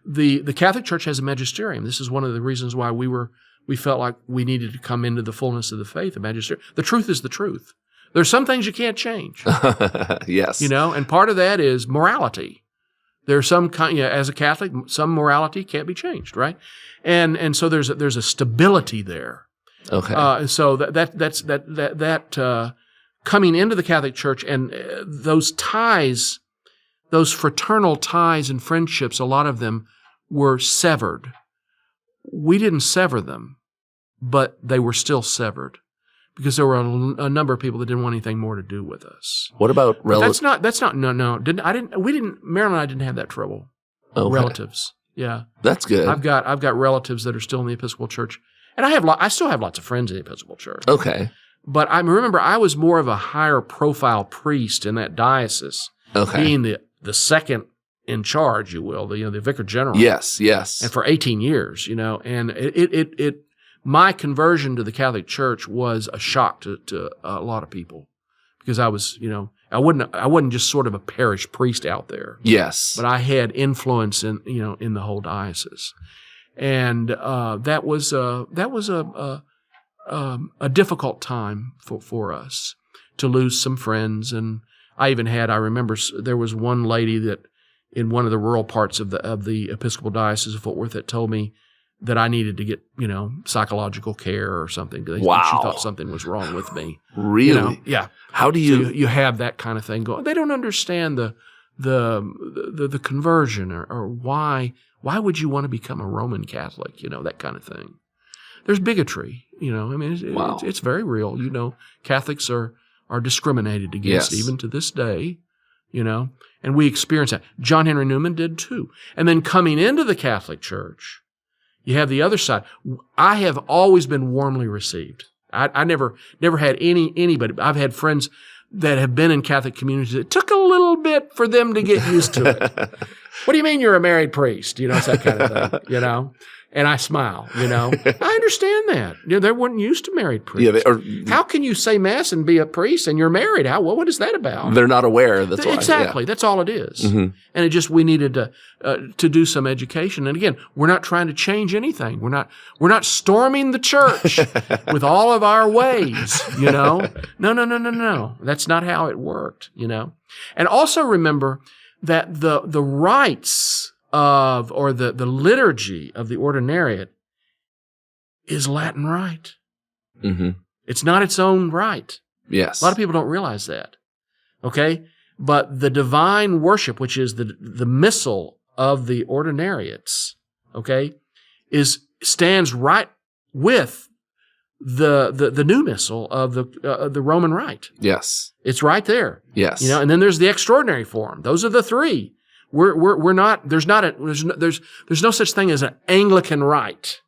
The Catholic Church has a magisterium. This is one of the reasons why we felt like we needed to come into the fullness of the faith, the magisterium. The truth is the truth. There's some things you can't change. Yes. And part of that is morality. There's some kind, as a Catholic, some morality can't be changed, right? And so there's a stability there. Okay. So that's coming into the Catholic Church and those ties, those fraternal ties and friendships, a lot of them were severed. We didn't sever them, but they were still severed because there were a number of people that didn't want anything more to do with us. What about relatives? No. Marilyn and I didn't have that trouble. Okay. Relatives. Yeah. That's good. I've got relatives that are still in the Episcopal Church. And I still have lots of friends in the Episcopal Church. Okay. But I remember I was more of a higher profile priest in that diocese. Okay. Being the second in charge, you will, the vicar general. Yes. And for 18 years, and it my conversion to the Catholic Church was a shock to a lot of people because I was, I wasn't just sort of a parish priest out there. Yes. But I had influence in the whole diocese. And that was a difficult time for us to lose some friends. And I remember there was one lady that in one of the rural parts of the Episcopal Diocese of Fort Worth that told me that I needed to get psychological care or something. Wow. She thought something was wrong with me. Really? Yeah. How do you? So you have that kind of thing going. They don't understand the conversion or why. Why would you want to become a Roman Catholic? That kind of thing. There's bigotry. It's very real. Catholics are discriminated against even to this day. And we experience that. John Henry Newman did too. And then coming into the Catholic Church, you have the other side. I have always been warmly received. I never had anybody. I've had friends that have been in Catholic communities. It took a little bit for them to get used to it. What do you mean you're a married priest? It's that kind of thing, And I smile, I understand that. They weren't used to married priests. How can you say Mass and be a priest and you're married? What is that about? They're not aware. That's why. Exactly. That's all it is. Mm-hmm. And we needed to do some education. And again, we're not trying to change anything. We're not storming the church with all of our ways, No. That's not how it worked, And also remember that the rites of, or the liturgy of the ordinariate is Latin rite. Mm-hmm. It's not its own rite. Yes. A lot of people don't realize that. Okay? But the divine worship, which is the missal of the ordinariates, okay, stands right with the new missal of the Roman rite. Yes. It's right there. Yes. And then there's the extraordinary form. Those are the three. We're not, there's no such thing as an Anglican rite.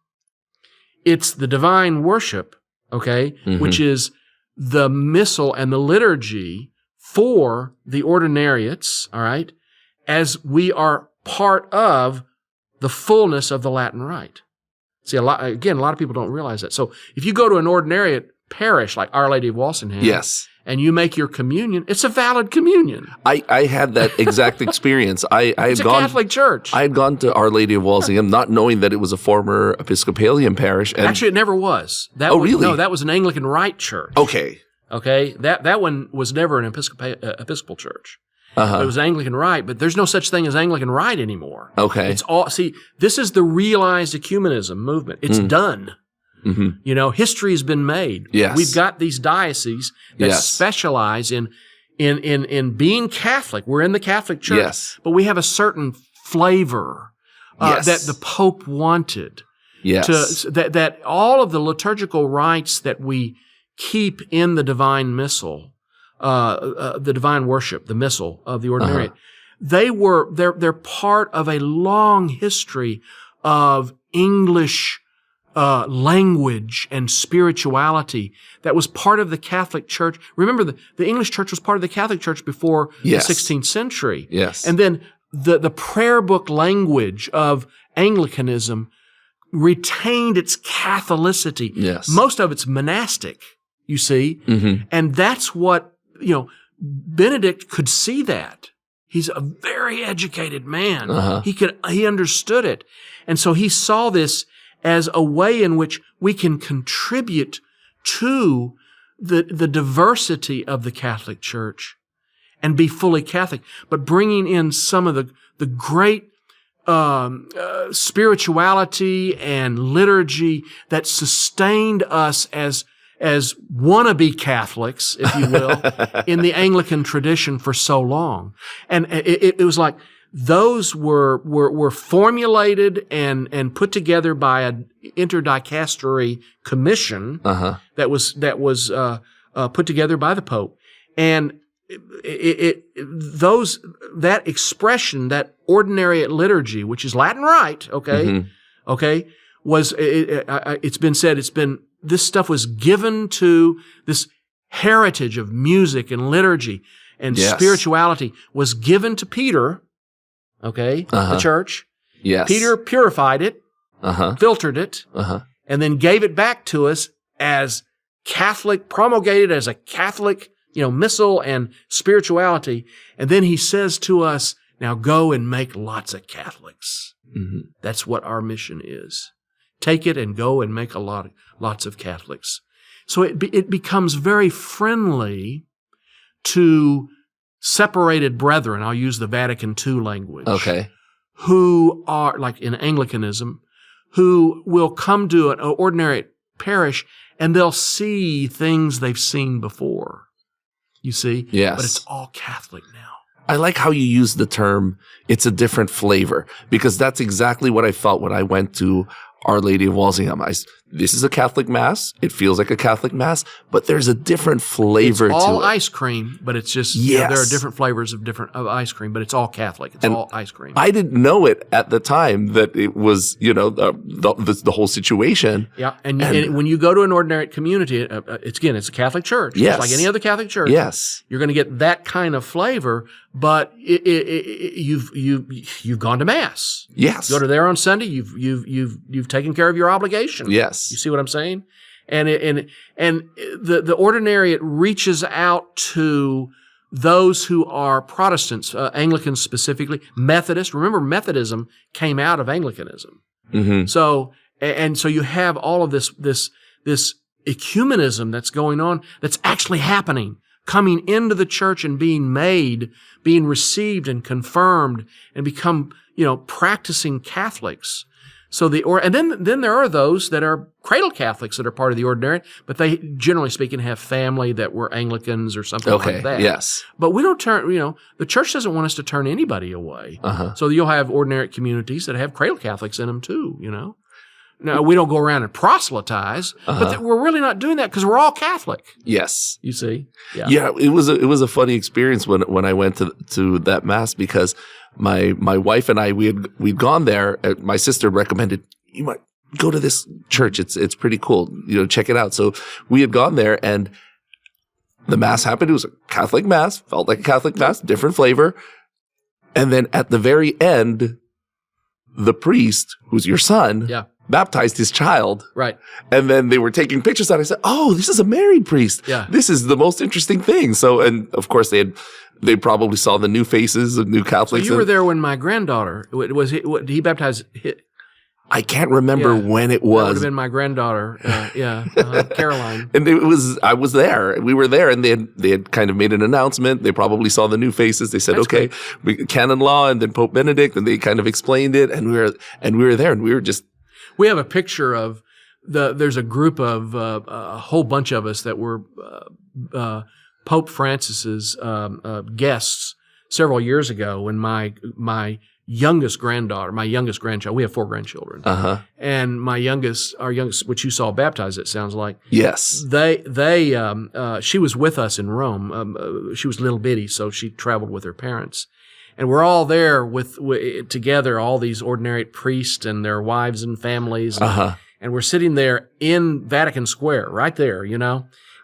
It's the divine worship, okay, mm-hmm. which is the missal and the liturgy for the ordinariates, all right, as we are part of the fullness of the Latin rite. See, a lot of people don't realize that. So if you go to an ordinariate parish like Our Lady of Walsingham, yes, and you make your communion, it's a valid communion. I had that exact experience. It's a Catholic church. I had gone to Our Lady of Walsingham, not knowing that it was a former Episcopalian parish. And actually, it never was. Really? No, that was an Anglican rite church. Okay. That one was never an Episcopal church. Uh-huh. It was Anglican rite, but there's no such thing as Anglican rite anymore. Okay. This is the realized ecumenism movement. It's done. Mm-hmm. History has been made. Yes. We've got these dioceses that specialize in being Catholic. We're in the Catholic Church, yes, but we have a certain flavor that the Pope wanted. Yes. That all of the liturgical rites that we keep in the divine missal, the divine worship, the missal of the ordinariate, they're part of a long history of English language and spirituality that was part of the Catholic Church. Remember, the English Church was part of the Catholic Church before the 16th century. Yes. And then the prayer book language of Anglicanism retained its Catholicity. Yes. Most of it's monastic, you see. Mm-hmm. And that's what, Benedict could see that. He's a very educated man. Uh-huh. He understood it. And so he saw this as a way in which we can contribute to the diversity of the Catholic Church and be fully Catholic, but bringing in some of the great spirituality and liturgy that sustained us as wannabe Catholics, if you will, in the Anglican tradition for so long. And it was like those were formulated and put together by an interdicastery commission that was put together by the Pope. And that expression, that ordinariate liturgy, which is Latin rite, it's been said, this stuff was given to this heritage of music and liturgy and spirituality was given to Peter, the church. Yes. Peter purified it, filtered it, and then gave it back to us as Catholic, promulgated as a Catholic, missal and spirituality. And then he says to us, now go and make lots of Catholics. Mm-hmm. That's what our mission is. Take it and go and make lots of Catholics. So it becomes very friendly to separated brethren. I'll use the Vatican II language. Okay. Who are, like in Anglicanism, who will come to an ordinary parish and they'll see things they've seen before. You see? Yes. But it's all Catholic now. I like how you use the term, it's a different flavor, because that's exactly what I felt when I went to Our Lady of Walsingham. this is a Catholic Mass. It feels like a Catholic Mass, but there's a different flavor to it. It's all ice cream, but it's just, yes. There are different flavors of ice cream, but it's all Catholic. It's all ice cream. I didn't know it at the time that it was, the whole situation. Yeah. And when you go to an ordinariate community, it's a Catholic church. Yes. Just like any other Catholic church. Yes. You're going to get that kind of flavor, but you've gone to Mass. Yes. You go to there on Sunday. You've taken care of your obligation. Yes. You see what I'm saying? And the ordinariate reaches out to those who are Protestants, Anglicans specifically, Methodists. Remember, Methodism came out of Anglicanism. Mm-hmm. So you have all of this ecumenism that's going on, that's actually happening, coming into the church and being received and confirmed and become, practicing Catholics. So and then there are those that are cradle Catholics that are part of the ordinariate, but they, generally speaking, have family that were Anglicans or something like that. Yes. But we don't turn, the church doesn't want us to turn anybody away. Uh-huh. So you'll have ordinariate communities that have cradle Catholics in them too, Now, we don't go around and proselytize, but we're really not doing that because we're all Catholic. Yes. You see? Yeah, it was a funny experience when I went to that Mass, because my wife and I, we'd gone there. My sister recommended, you might go to this church. It's pretty cool. Check it out. So we had gone there, and the Mass happened. It was a Catholic Mass, felt like a Catholic Mass, different flavor. And then at the very end, the priest, who's your son, baptized his child. Right. And then they were taking pictures of it. I said, oh, this is a married priest. Yeah. This is the most interesting thing. So, and of course they probably saw the new faces of new Catholics. So you were there when my granddaughter, did he baptize? I can't remember when it was. That would have been my granddaughter. Caroline. And I was there. We were there, and they had kind of made an announcement. They probably saw the new faces. They said, That's okay, canon law, and then Pope Benedict, and they kind of explained it. And we were there, and we were just. We have a picture of there's a group of a whole bunch of us that were Pope Francis's guests several years ago when my youngest grandchild, we have 4 grandchildren, and our youngest, which you saw baptized, it sounds like. Yes. She was with us in Rome. She was little bitty, so she traveled with her parents. And we're all there together, all these ordinariate priests and their wives and families. And we're sitting there in Vatican Square, right there,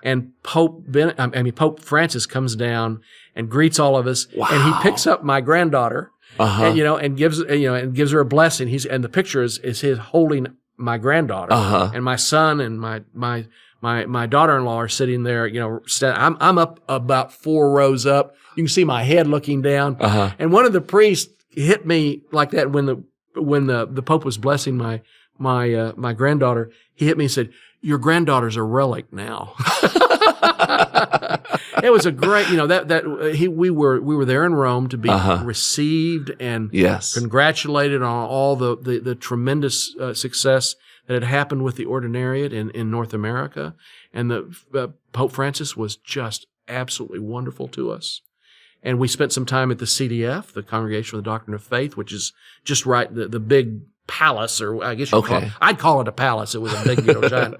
And Pope Francis comes down and greets all of us. Wow. And he picks up my granddaughter, and, and gives her a blessing. And the picture is his holding my granddaughter, and my son and my daughter-in-law are sitting there. I'm up about 4 rows up. You can see my head looking down. And one of the priests hit me like that when the Pope was blessing my granddaughter. He hit me and said, "Your granddaughter's a relic now." It was a great, we were there in Rome to be received and congratulated on all the tremendous success that had happened with the Ordinariate in North America. And the Pope Francis was just absolutely wonderful to us. And we spent some time at the CDF, the Congregation for the Doctrine of Faith, which is just right, the big palace, or I guess I'd call it a palace. It was a big, giant,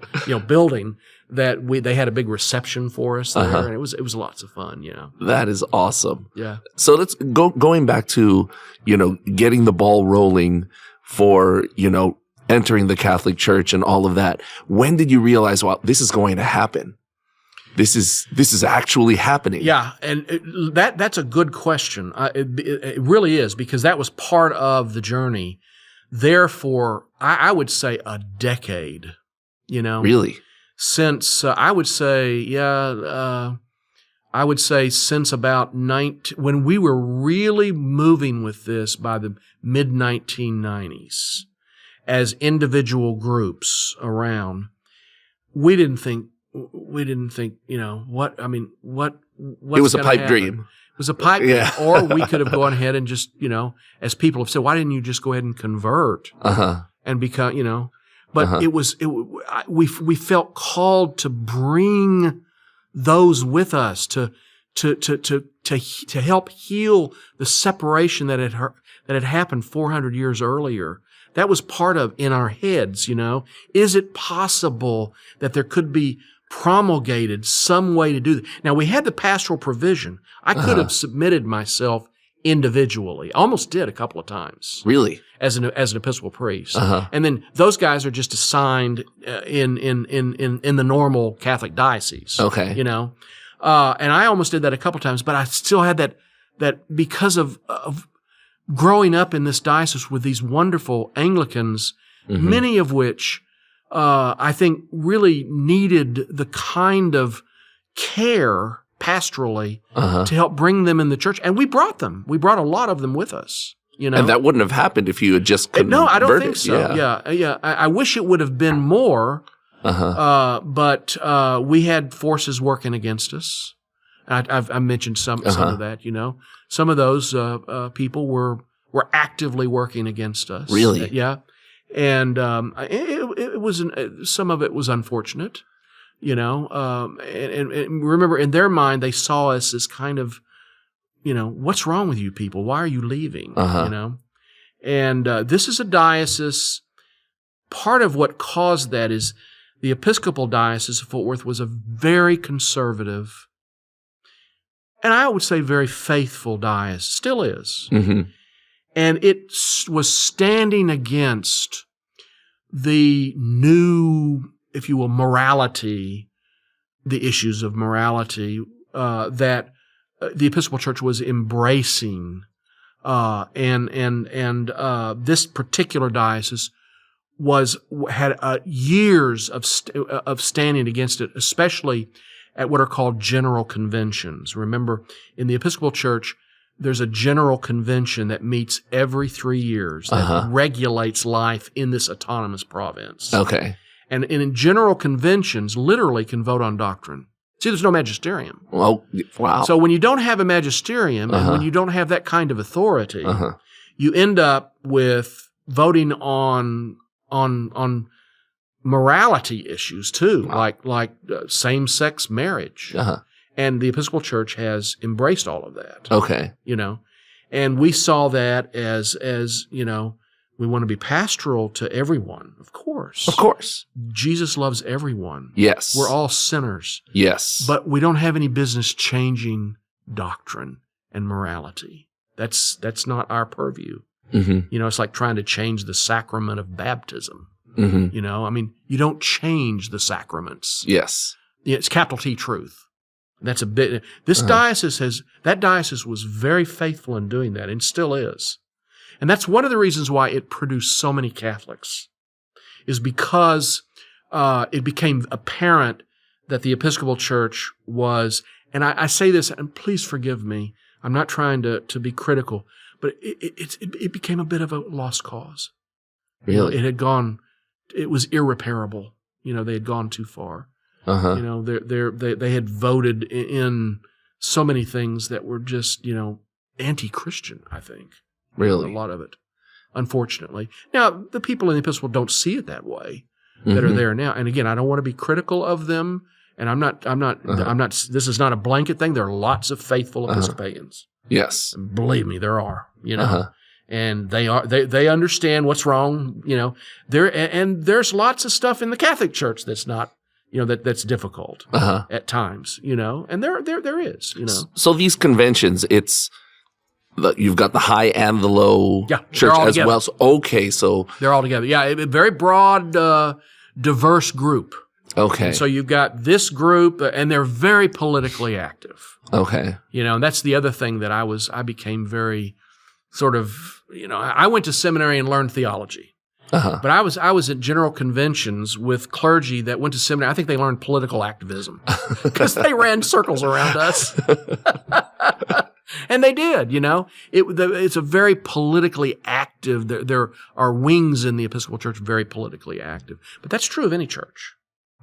building that they had a big reception for us there, and it was lots of fun, That is awesome. Yeah. So let's going back to, getting the ball rolling for, entering the Catholic Church and all of that. When did you realize, wow, this is going to happen? This is actually happening. Yeah, and that's a good question. It really is, because that was part of the journey. Therefore, I would say a decade. Really, since I would say since about when we were really moving with this by the mid 1990s, as individual groups around, we didn't think. What it was a pipe dream. It was a pipe dream. Or we could have gone ahead and just, as people have said, why didn't you just go ahead and convert and become, but we felt called to bring those with us to help heal the separation that had happened 400 years earlier. That was part of in our heads, Is it possible that there could be promulgated some way to do that? Now, we had the pastoral provision. I could have submitted myself individually. I almost did a couple of times. Really? As an Episcopal priest. And then those guys are just assigned in the normal Catholic diocese. Okay. And I almost did that a couple of times, but I still had that because of growing up in this diocese with these wonderful Anglicans, many of which I think really needed the kind of care pastorally to help bring them in the church. And we brought them. We brought a lot of them with us. And that wouldn't have happened if you had just converted. No, I don't think so. Yeah. I wish it would have been more, but we had forces working against us. I mentioned some of that. Some of those people were actively working against us. Really? Yeah. And it was some of it was unfortunate, and remember, in their mind, they saw us as kind of, what's wrong with you people? Why are you leaving? And this is a diocese. Part of what caused that is the Episcopal Diocese of Fort Worth was a very conservative, and I would say very faithful diocese, still is. And it was standing against the new, if you will, morality, the issues of morality that the Episcopal Church was embracing, and this particular diocese had years of standing against it, especially at what are called general conventions. Remember, in the Episcopal Church, there's a general convention that meets every 3 years that regulates life in this autonomous province. Okay. And in general conventions, literally can vote on doctrine. See, there's no magisterium. Oh, wow. So when you don't have a magisterium and when you don't have that kind of authority, you end up with voting on morality issues too, like same-sex marriage. And the Episcopal Church has embraced all of that. Okay. And we saw that as we want to be pastoral to everyone, of course. Of course. Jesus loves everyone. Yes. We're all sinners. Yes. But we don't have any business changing doctrine and morality. That's not our purview. It's like trying to change the sacrament of baptism. You don't change the sacraments. Yes. It's capital T truth. That's a bit. This diocese was very faithful in doing that, and still is. And that's one of the reasons why it produced so many Catholics, is because it became apparent that the Episcopal Church was, and I say this, and please forgive me, I'm not trying to be critical, but it became a bit of a lost cause. Really? It was irreparable. They had gone too far. They had voted in so many things that were just, anti-Christian, I think. Really? A lot of it, unfortunately. Now, the people in the Episcopal don't see it that way that are there now. And again, I don't want to be critical of them, and I'm not, this is not a blanket thing. There are lots of faithful Episcopalians. Yes. And believe me, there are, and they understand what's wrong, and there's lots of stuff in the Catholic Church that's not, that's difficult at times, and there is, So these conventions, you've got the high and the low church as together. well. So they're all together. Yeah, a very broad, diverse group. Okay. And so you've got this group, and they're very politically active. Okay. And that's the other thing that I became very sort of, I went to seminary and learned theology. But I was at general conventions with clergy that went to seminary. I think they learned political activism because they ran circles around us. And they did, it's a very politically active, there are wings in the Episcopal Church very politically active. But that's true of any church.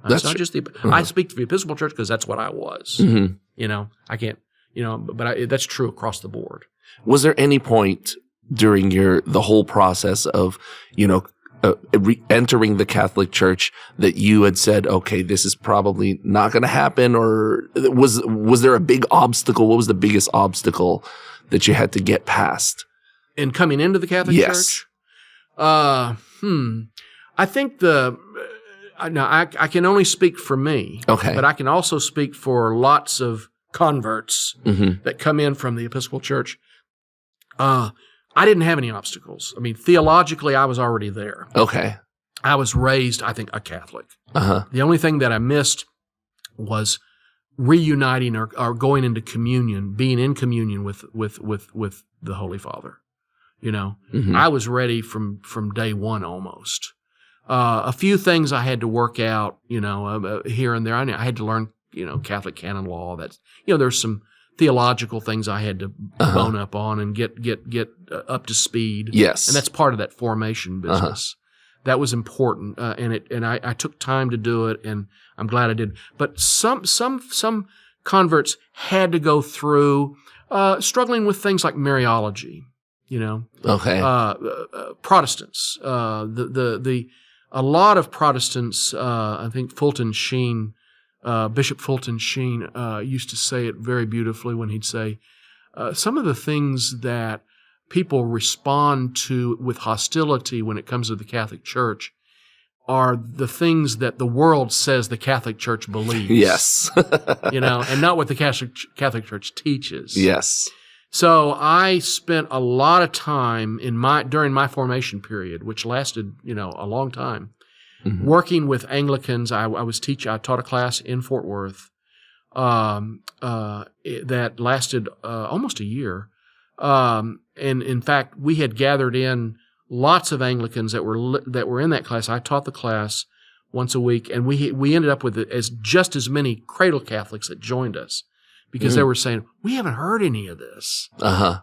It's not just I speak to the Episcopal Church because that's what I was. I can't, but that's true across the board. Was there any point during the whole process of, entering the Catholic Church that you had said, okay, this is probably not going to happen? Or was there a big obstacle? What was the biggest obstacle that you had to get past? In coming into the Catholic Church? I think now I can only speak for me. Okay. But I can also speak for lots of converts that come in from the Episcopal Church. I didn't have any obstacles. I mean, theologically, I was already there. Okay. I was raised, I think, a Catholic. Uh-huh. The only thing that I missed was reuniting or going into communion, being in communion with the Holy Father. You know, I was ready from day one almost. A few things I had to work out, you know, here and there. I had to learn, you know, Catholic canon law. That's, you know, there's some theological things I had to bone up on and get up to speed. Yes, and that's part of that formation business. That was important, and I took time to do it, and I'm glad I did. But some converts had to go through struggling with things like Mariology. You know, Protestants. A lot of Protestants. I think Fulton Sheen, Bishop Fulton Sheen, used to say it very beautifully when he'd say, some of the things that people respond to with hostility when it comes to the Catholic Church are the things that the world says the Catholic Church believes. Yes. You know, and not what the Catholic Church teaches. Yes. So I spent a lot of time during my formation period, which lasted, you know, a long time, working with Anglicans. I taught a class in Fort Worth that lasted almost a year. And in fact, we had gathered in lots of Anglicans that were in that class. I taught the class once a week, and we ended up with just as many cradle Catholics that joined us. Because they were saying, we haven't heard any of this.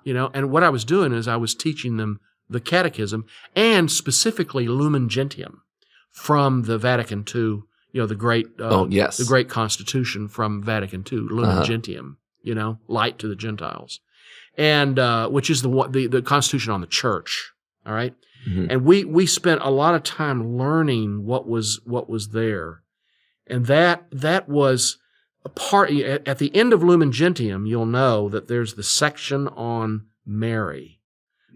You know, and what I was doing is I was teaching them the Catechism and specifically Lumen Gentium from the Vatican II, you know, the great the great Constitution from Vatican II, Lumen Gentium, you know, light to the Gentiles, and which is the Constitution on the Church. All right, and we spent a lot of time learning what was there, and that was a part. At the end of Lumen Gentium, you'll know that there's the section on Mary.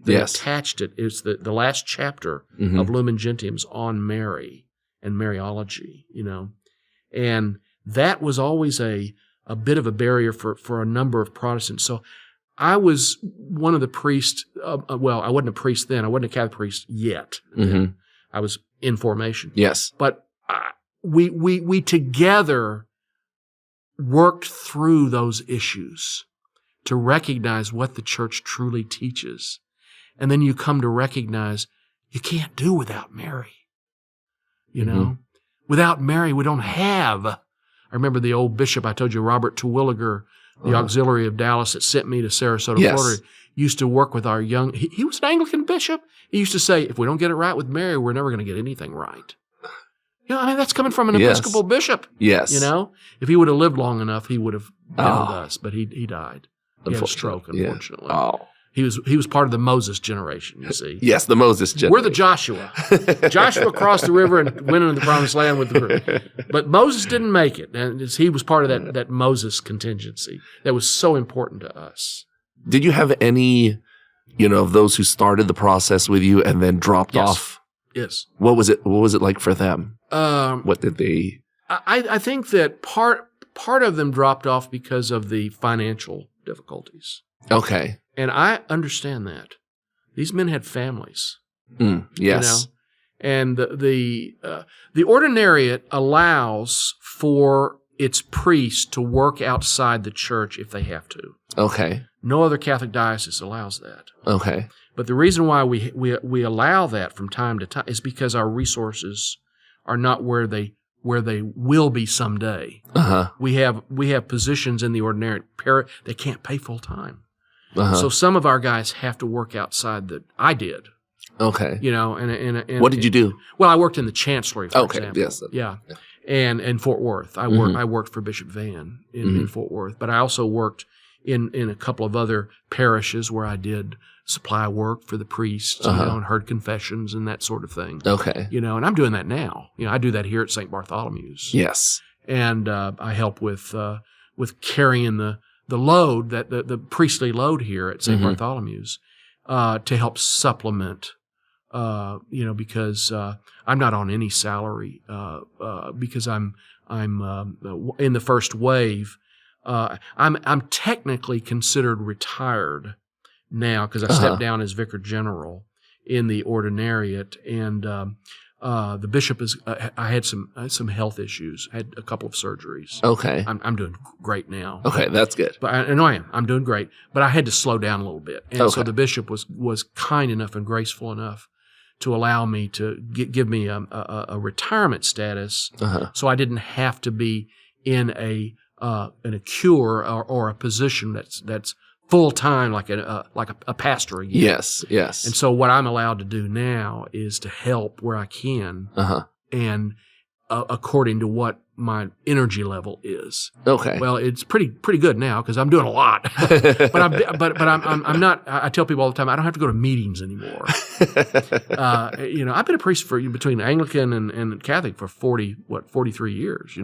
They attached it. It's the last chapter of Lumen Gentium's on Mary and Mariology, you know. And that was always a bit of a barrier for a number of Protestants. So I was one of the priests. Well, I wasn't a priest then. I wasn't a Catholic priest yet. I was in formation. Yes. But we together worked through those issues to recognize what the Church truly teaches. And then you come to recognize you can't do without Mary. You know? Without Mary, we don't have. I remember the old bishop, I told you, Robert Terwilliger, the auxiliary of Dallas that sent me to Sarasota, Florida, used to work with our young, he was an Anglican bishop. He used to say, if we don't get it right with Mary, we're never going to get anything right. You know, I mean, that's coming from an Episcopal bishop. Yes. You know, if he would have lived long enough, he would have been with us, but he died. He had a stroke, unfortunately. Yeah. He was part of the Moses generation, you see. Yes, the Moses generation. We're the Joshua. Joshua crossed the river and went into the promised land with the group. But Moses didn't make it. And he was part of that Moses contingency that was so important to us. Did you have any, you know, of those who started the process with you and then dropped off? Yes. What was it like for them? What did they? I think that part of them dropped off because of the financial difficulties. Okay. And I understand that. These men had families. Yes. You know? And the ordinariate allows for its priests to work outside the church if they have to. Okay. No other Catholic diocese allows that. Okay. But the reason why we allow that from time to time is because our resources are not where they will be someday. We have positions in the ordinariate they can't pay full time. So some of our guys have to work outside I did. Okay. You know, and what did you do? Well, I worked in the chancellery, for example. Yes. Yeah. And in Fort Worth. I worked for Bishop Van in Fort Worth, but I also worked in a couple of other parishes where I did supply work for the priests, you know, and heard confessions and that sort of thing. Okay. You know, and I'm doing that now. You know, I do that here at St. Bartholomew's. Yes. And I help with carrying the load, the priestly load here at St. Bartholomew's, to help supplement because I'm not on any salary, because I'm in the first wave. I'm technically considered retired now because I stepped down as vicar general in the ordinariate, and the bishop is. I had some health issues. I had a couple of surgeries. Okay, I'm doing great now. Okay, that's good. But I am. I'm doing great. But I had to slow down a little bit, and so the bishop was kind enough and graceful enough to allow me to give me a retirement status, so I didn't have to be in a cure or a position that's full time like a pastor again. Yes. And so what I'm allowed to do now is to help where I can, and according to what my energy level is. Okay. Well, it's pretty good now because I'm doing a lot. but I'm not. I tell people all the time I don't have to go to meetings anymore. I've been a priest between Anglican and Catholic for 43 years. I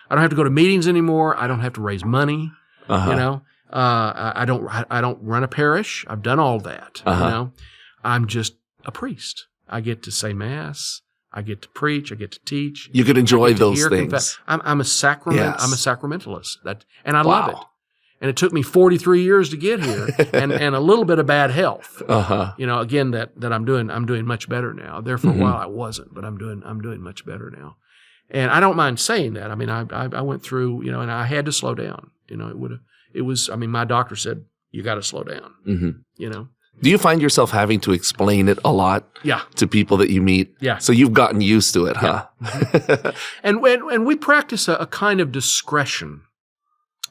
don't have to go to meetings anymore. I don't have to raise money. I don't run a parish. I've done all that. I'm just a priest. I get to say mass. I get to preach. I get to teach. You could enjoy those things. I'm a sacrament. Yes. I'm a sacramentalist. And I love it. And it took me 43 years to get here, and a little bit of bad health. Again, that I'm doing much better now. There for a while I wasn't, but I'm doing much better now. And I don't mind saying that. I mean, I went through, and I had to slow down. My doctor said you got to slow down. Do you find yourself having to explain it a lot? To people that you meet? Yeah. So you've gotten used to it, huh? Yeah. And we practice a kind of discretion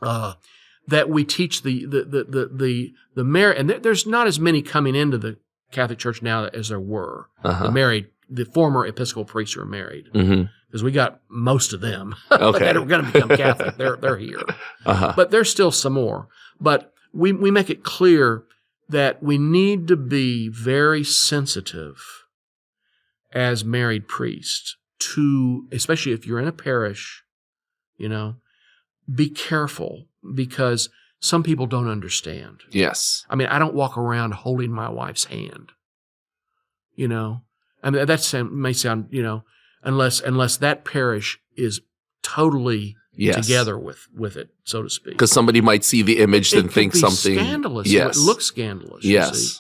that we teach the married, and there's not as many coming into the Catholic Church now as there were. The former Episcopal priests are married. Because we got most of them that are going to become Catholic. They're here. But there's still some more. But we make it clear that we need to be very sensitive as married priests to, especially if you're in a parish, be careful because some people don't understand. Yes. I mean, I don't walk around holding my wife's hand. I mean, that may sound, unless that parish is totally together with it, so to speak. Because somebody might see the image and think something scandalous. Yes. It looks scandalous. Yes. You see.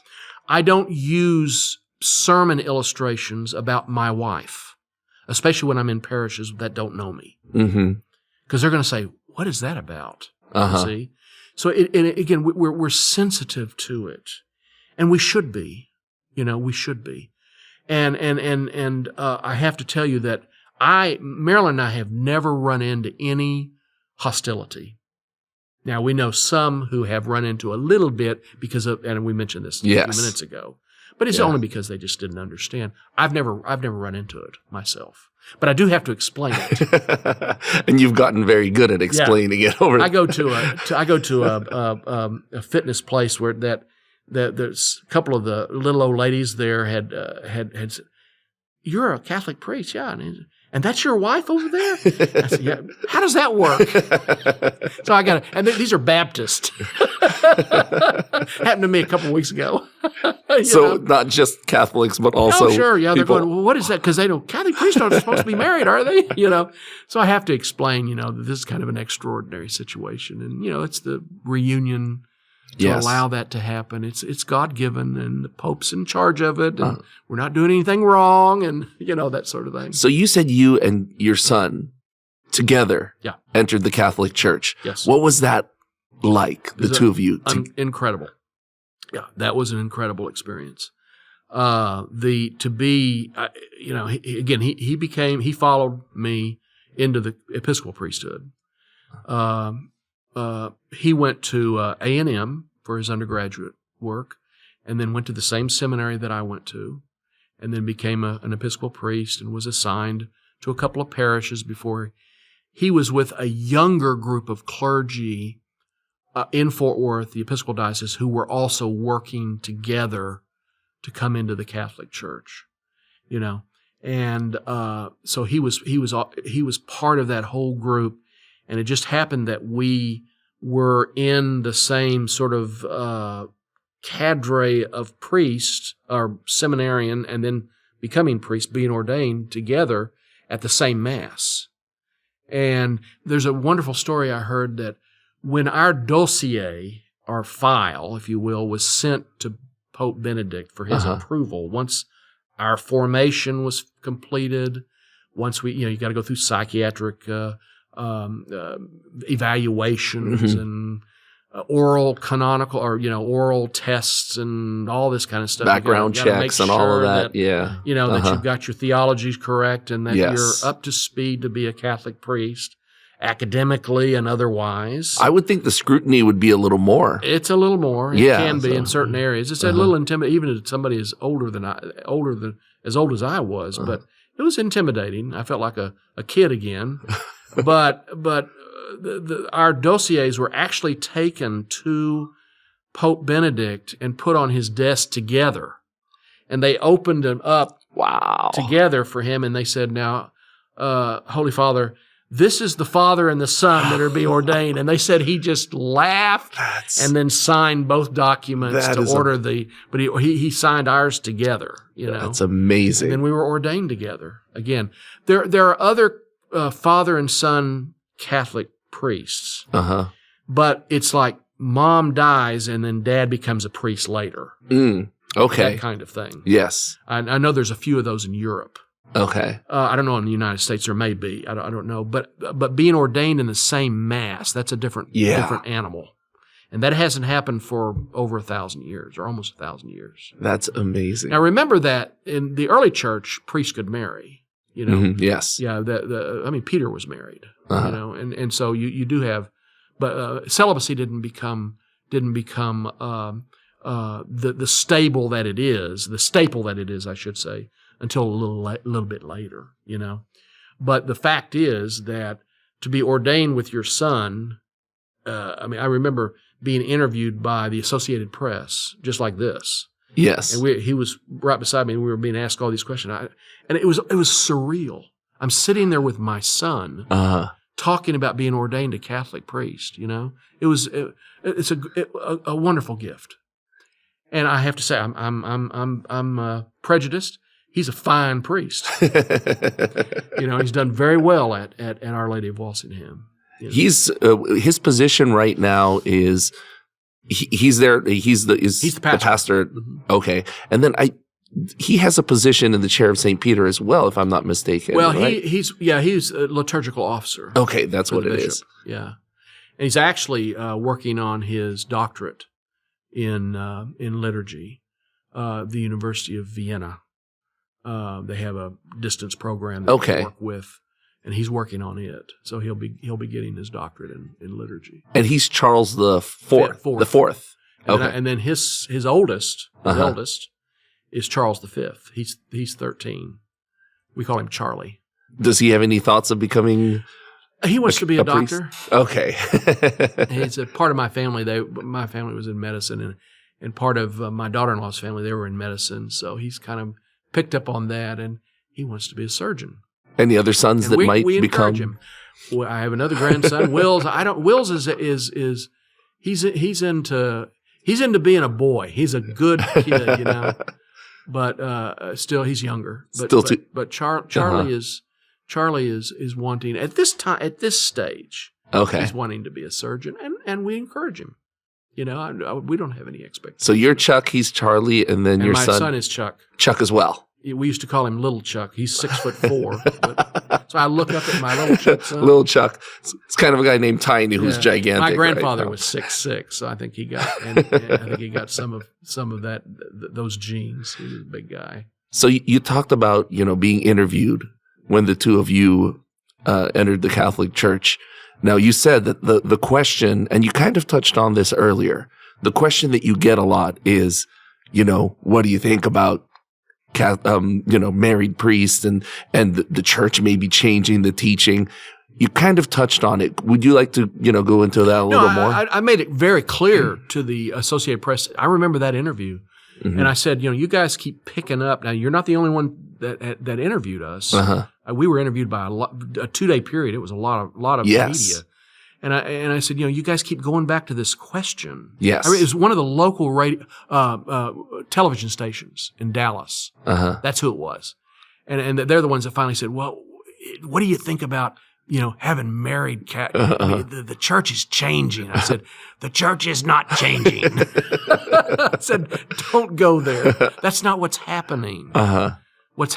I don't use sermon illustrations about my wife, especially when I'm in parishes that don't know me. Because they're going to say, "What is that about?" You see. So again, we're sensitive to it, and we should be. We should be. And I have to tell you that Marilyn and I have never run into any hostility. Now, we know some who have run into a little bit because of, and we mentioned this a few minutes ago, but it's only because they just didn't understand. I've never run into it myself, but I do have to explain it. And you've gotten very good at explaining it over. I go to a fitness place where there's a couple of the little old ladies there had said, "You're a Catholic priest, yeah." And that's your wife over there? I said, "Yeah." How does that work? So I got and these are Baptist. Happened to me a couple of weeks ago. Not just Catholics, but also sure, yeah. People. They're going, "Well, what is that?" Because they don't, Catholic priests aren't supposed to be married, are they? So I have to explain, that this is kind of an extraordinary situation. And, it's the reunion to allow that to happen. It's God-given, and the Pope's in charge of it, and we're not doing anything wrong, and, that sort of thing. So you said you and your son together entered the Catholic Church. Yes. What was that like, the two of you? Incredible. Yeah, that was an incredible experience. He followed me into the Episcopal priesthood. He went to A&M for his undergraduate work, and then went to the same seminary that I went to, and then became an Episcopal priest and was assigned to a couple of parishes before he was with a younger group of clergy in Fort Worth, the Episcopal Diocese, who were also working together to come into the Catholic Church, and so he was part of that whole group. And it just happened that we were in the same sort of cadre of priests or seminarian and then becoming priest, being ordained together at the same Mass. And there's a wonderful story I heard that when our dossier, our file, if you will, was sent to Pope Benedict for his approval, once our formation was completed, once we, you got to go through psychiatric evaluations and oral canonical or, oral tests and all this kind of stuff. Background checks and all of that. Yeah. That you've got your theologies correct and that you're up to speed to be a Catholic priest, academically and otherwise. I would think the scrutiny would be a little more. It's a little more. It can be in certain areas. It's a little intimidating, even as somebody as old as I was, but it was intimidating. I felt like a kid again. But our dossiers were actually taken to Pope Benedict and put on his desk together. And they opened them up together for him, and they said, now, Holy Father, this is the Father and the Son that are being ordained. And they said he just laughed and then signed both documents to order but he signed ours together. That's amazing. And then we were ordained together. Again, there are other father and son Catholic priests. But it's like mom dies and then dad becomes a priest later. Okay. That kind of thing. Yes. I know there's a few of those in Europe. Okay. I don't know in the United States there may be. I don't know. But being ordained in the same Mass, that's a different animal. And that hasn't happened for over 1,000 years or almost 1,000 years. That's amazing. Now remember that in the early church, priests could marry. Yes. Yeah. Peter was married. And so you do have, but celibacy didn't become the staple that it is, I should say, until a little bit later. But the fact is that to be ordained with your son, I remember being interviewed by the Associated Press, just like this. Yes. And he was right beside me, and we were being asked all these questions. And it was surreal. I'm sitting there with my son, talking about being ordained a Catholic priest. It's a wonderful gift. And I have to say, I'm prejudiced. He's a fine priest. He's done very well at Our Lady of Walsingham. He's his position right now is. He's there. He's the pastor. Okay, and then he has a position in the chair of St. Peter as well, if I'm not mistaken. Well, right? he's a liturgical officer. Okay, that's what it is. Yeah, and he's actually working on his doctorate in liturgy. The University of Vienna. They have a distance program that they work with. And he's working on it, so he'll be getting his doctorate in liturgy. And he's Charles the Fourth. The fourth. Okay. And then his eldest is Charles the Fifth. He's 13. We call him Charlie. Does he have any thoughts of becoming? He wants to be a doctor. Priest? Okay. It's a part of my family. My family was in medicine, and part of my daughter-in-law's family, they were in medicine. So he's kind of picked up on that, and he wants to be a surgein. Any other sons that might become? Him. Well, I have another grandson, Wills. Wills is he's into being a boy. He's a good kid, but still he's younger. But Charlie is wanting at this stage. Okay, he's wanting to be a surgeon, and we encourage him. We don't have any expectations. So you're Chuck, he's Charlie, and then your my son is Chuck. Chuck as well. We used to call him Little Chuck. He's 6'4". So I look up at my Little Chuck son. Little Chuck. It's kind of a guy named Tiny who's gigantic. My grandfather was 6'6", so I think he got some of that those genes. He was a big guy. So you talked about being interviewed when the two of you entered the Catholic Church. Now you said that the question, and you kind of touched on this earlier. The question that you get a lot is, what do you think about married priests and the church may be changing the teaching. You kind of touched on it. Would you like to, go into that a little more? I made it very clear to the Associated Press. I remember that interview, and I said, you guys keep picking up. Now, you're not the only one that interviewed us. We were interviewed by a 2-day period. It was a lot of media, And I said, you guys keep going back to this question. Yes. I mean, it was one of the local television stations in Dallas. Uh-huh. That's who it was. And they're the ones that finally said, well, what do you think about, having married I mean, the church is changing. I said, the church is not changing. I said, don't go there. That's not what's happening. Uh-huh.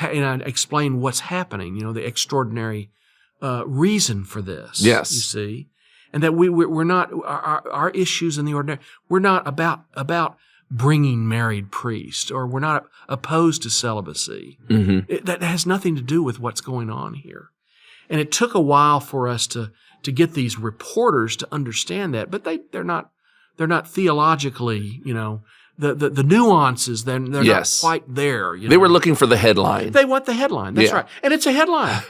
And I explained what's happening, the extraordinary reason for this. Yes. You see? And that we're not, our issues in the ordinary, we're not about bringing married priests, or we're not opposed to celibacy. Mm-hmm. That has nothing to do with what's going on here. And it took a while for us to get these reporters to understand that, but they're not theologically, the nuances, they're not quite there. They were looking for the headline. They want the headline. That's right. And it's a headline.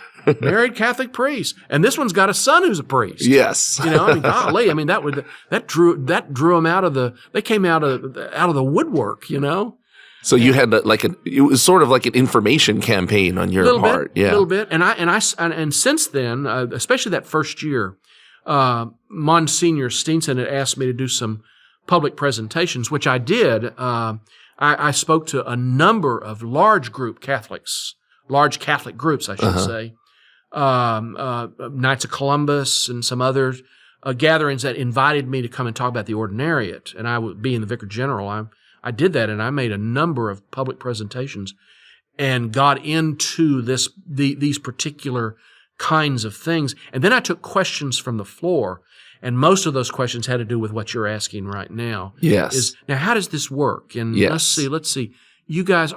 Married Catholic priest. And this one's got a son who's a priest. Yes. Golly, that drew them they came out of the woodwork, So you had it was sort of like an information campaign on your part. A little bit. And since then, especially that first year, Monsignor Steenson had asked me to do some public presentations, which I did. I spoke to a number of large Catholic groups, I should say. Knights of Columbus and some other gatherings that invited me to come and talk about the Ordinariate. And I would be in the Vicar General. I did that, and I made a number of public presentations and got into these particular kinds of things. And then I took questions from the floor, and most of those questions had to do with what you're asking right now. Yes. Now, how does this work? And let's see. You guys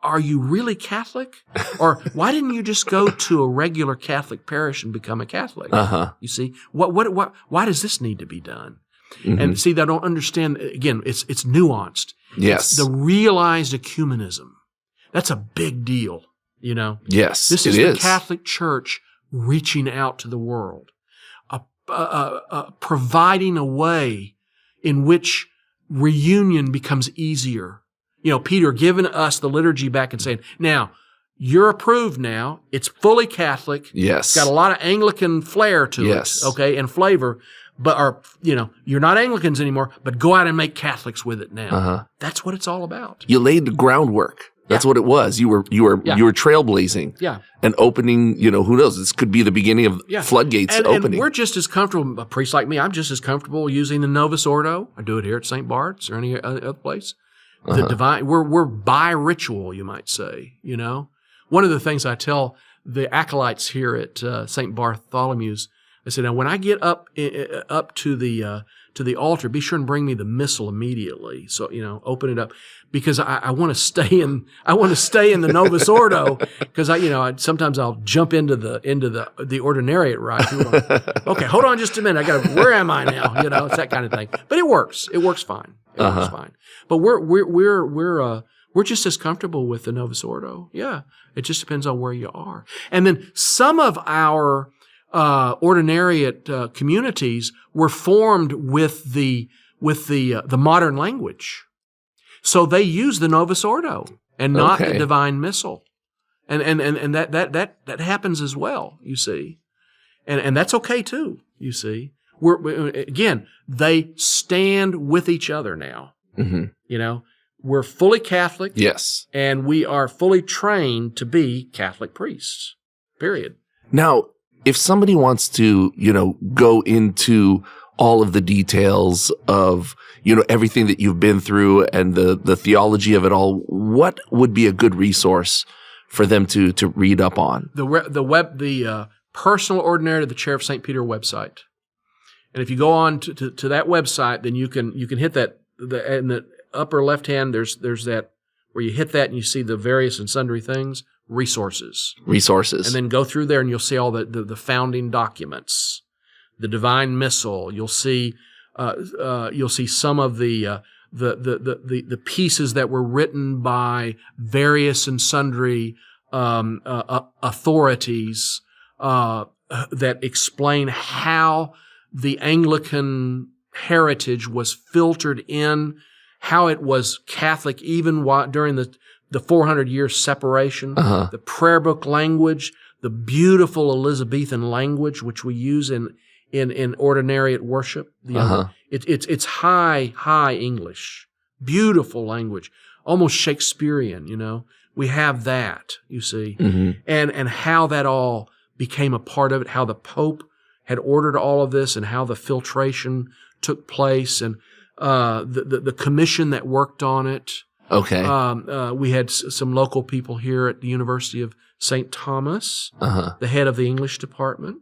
are you really Catholic? Or why didn't you just go to a regular Catholic parish and become a Catholic? Uh-huh. You see, why does this need to be done? Mm-hmm. And see, they don't understand. Again, it's nuanced. Yes. It's the realized ecumenism. That's a big deal. Yes. This is the Catholic Church reaching out to the world, providing a way in which reunion becomes easier. Peter giving us the liturgy back and saying, now, you're approved now. It's fully Catholic. Yes. It's got a lot of Anglican flair to it, okay, and flavor. But you're not Anglicans anymore, but go out and make Catholics with it now. Uh-huh. That's what it's all about. You laid the groundwork. That's what it was. You were trailblazing. Yeah. And opening, who knows, this could be the beginning of floodgates opening. And we're just as comfortable, a priest like me, I'm just as comfortable using the Novus Ordo. I do it here at St. Bart's or any other place. The divine, we're bi-ritual, you might say, One of the things I tell the acolytes here at St. Bartholomew's, I said, now when I get up to the altar, be sure and bring me the missal immediately. So open it up, because I want to stay in the Novus Ordo, because sometimes I'll jump into the ordinariate, right? Okay, hold on just a minute. Where am I now? It's that kind of thing. But it works. It works fine. It works fine. But we're just as comfortable with the Novus Ordo. Yeah, it just depends on where you are. And then some of our ordinariate communities were formed with the modern language, so they use the Novus Ordo and not the Divine Missal, and that happens as well. You see, and that's okay too. You see, they stand with each other now. Mm-hmm. We're fully Catholic. Yes, and we are fully trained to be Catholic priests. Period. Now, if somebody wants to, go into all of the details of, everything that you've been through and the theology of it all, what would be a good resource for them to read up on? The Personal Ordinariate of the Chair of St. Peter website. And if you go on to that website, then you can hit that, in the upper left hand, there's that where you hit that and you see the various and sundry things. Resources. And then go through there and you'll see all the founding documents, the Divine Missal. You'll see some of the pieces that were written by various and sundry authorities that explain how the Anglican heritage was filtered in, how it was Catholic even during the 400-year separation, the prayer book language, the beautiful Elizabethan language which we use in in ordinariate worship. It's high English, beautiful language, almost Shakespearean. We have that, you see, and how that all became a part of it, how the Pope had ordered all of this, and how the filtration took place, and the commission that worked on it. Okay. We had some local people here at the University of St. Thomas, the head of the English department,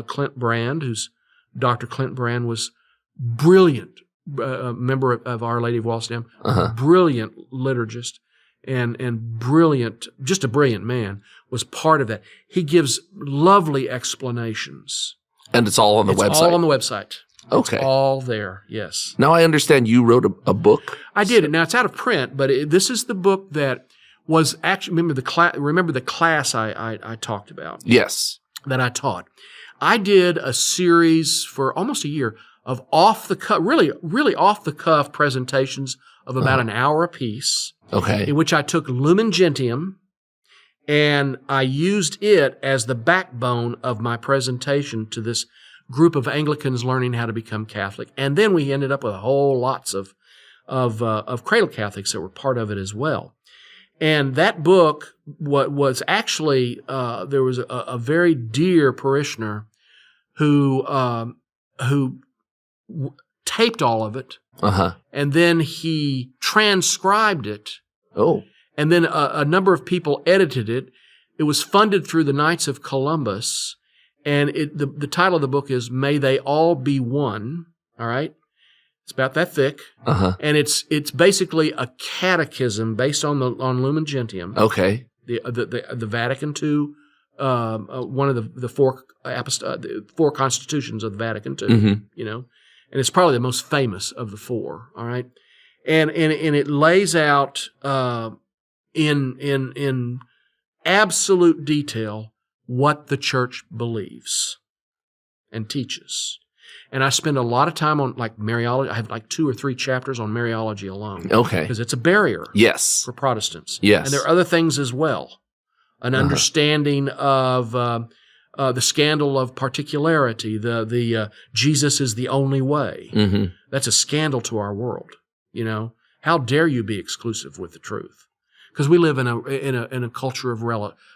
Clint Brand, Dr. Clint Brand was brilliant, member of Our Lady of Walsingham, brilliant liturgist, and brilliant, just a brilliant man, was part of that. He gives lovely explanations. And it's all on the website? It's all on the website. Okay. It's all there, yes. Now I understand you wrote a book? I did. Now it's out of print, but this is the book that was actually, remember the class I talked about? Yes. That I taught. I did a series for almost a year of off-the-cuff, really off-the-cuff presentations of about an hour apiece. Okay. In which I took Lumen Gentium and I used it as the backbone of my presentation to this group of Anglicans learning how to become Catholic. And then we ended up with a whole lots of cradle Catholics that were part of it as well. And that book was actually, there was a very dear parishioner who taped all of it. And then he transcribed it. Oh. And then a number of people edited it. It was funded through the Knights of Columbus. And the title of the book is May They All Be One. All right. It's about that thick. And it's basically a catechism based on Lumen Gentium. Okay. The Vatican II, one of the four constitutions of the Vatican II, and it's probably the most famous of the four. All right. And it lays out in absolute detail what the church believes and teaches. And I spend a lot of time on Mariology. I have 2 or 3 chapters on Mariology alone. Okay. Because it's a barrier. Yes. For Protestants. Yes. And there are other things as well. An understanding of the scandal of particularity, the Jesus is the only way. That's a scandal to our world. How dare you be exclusive with the truth? Because we live in a culture of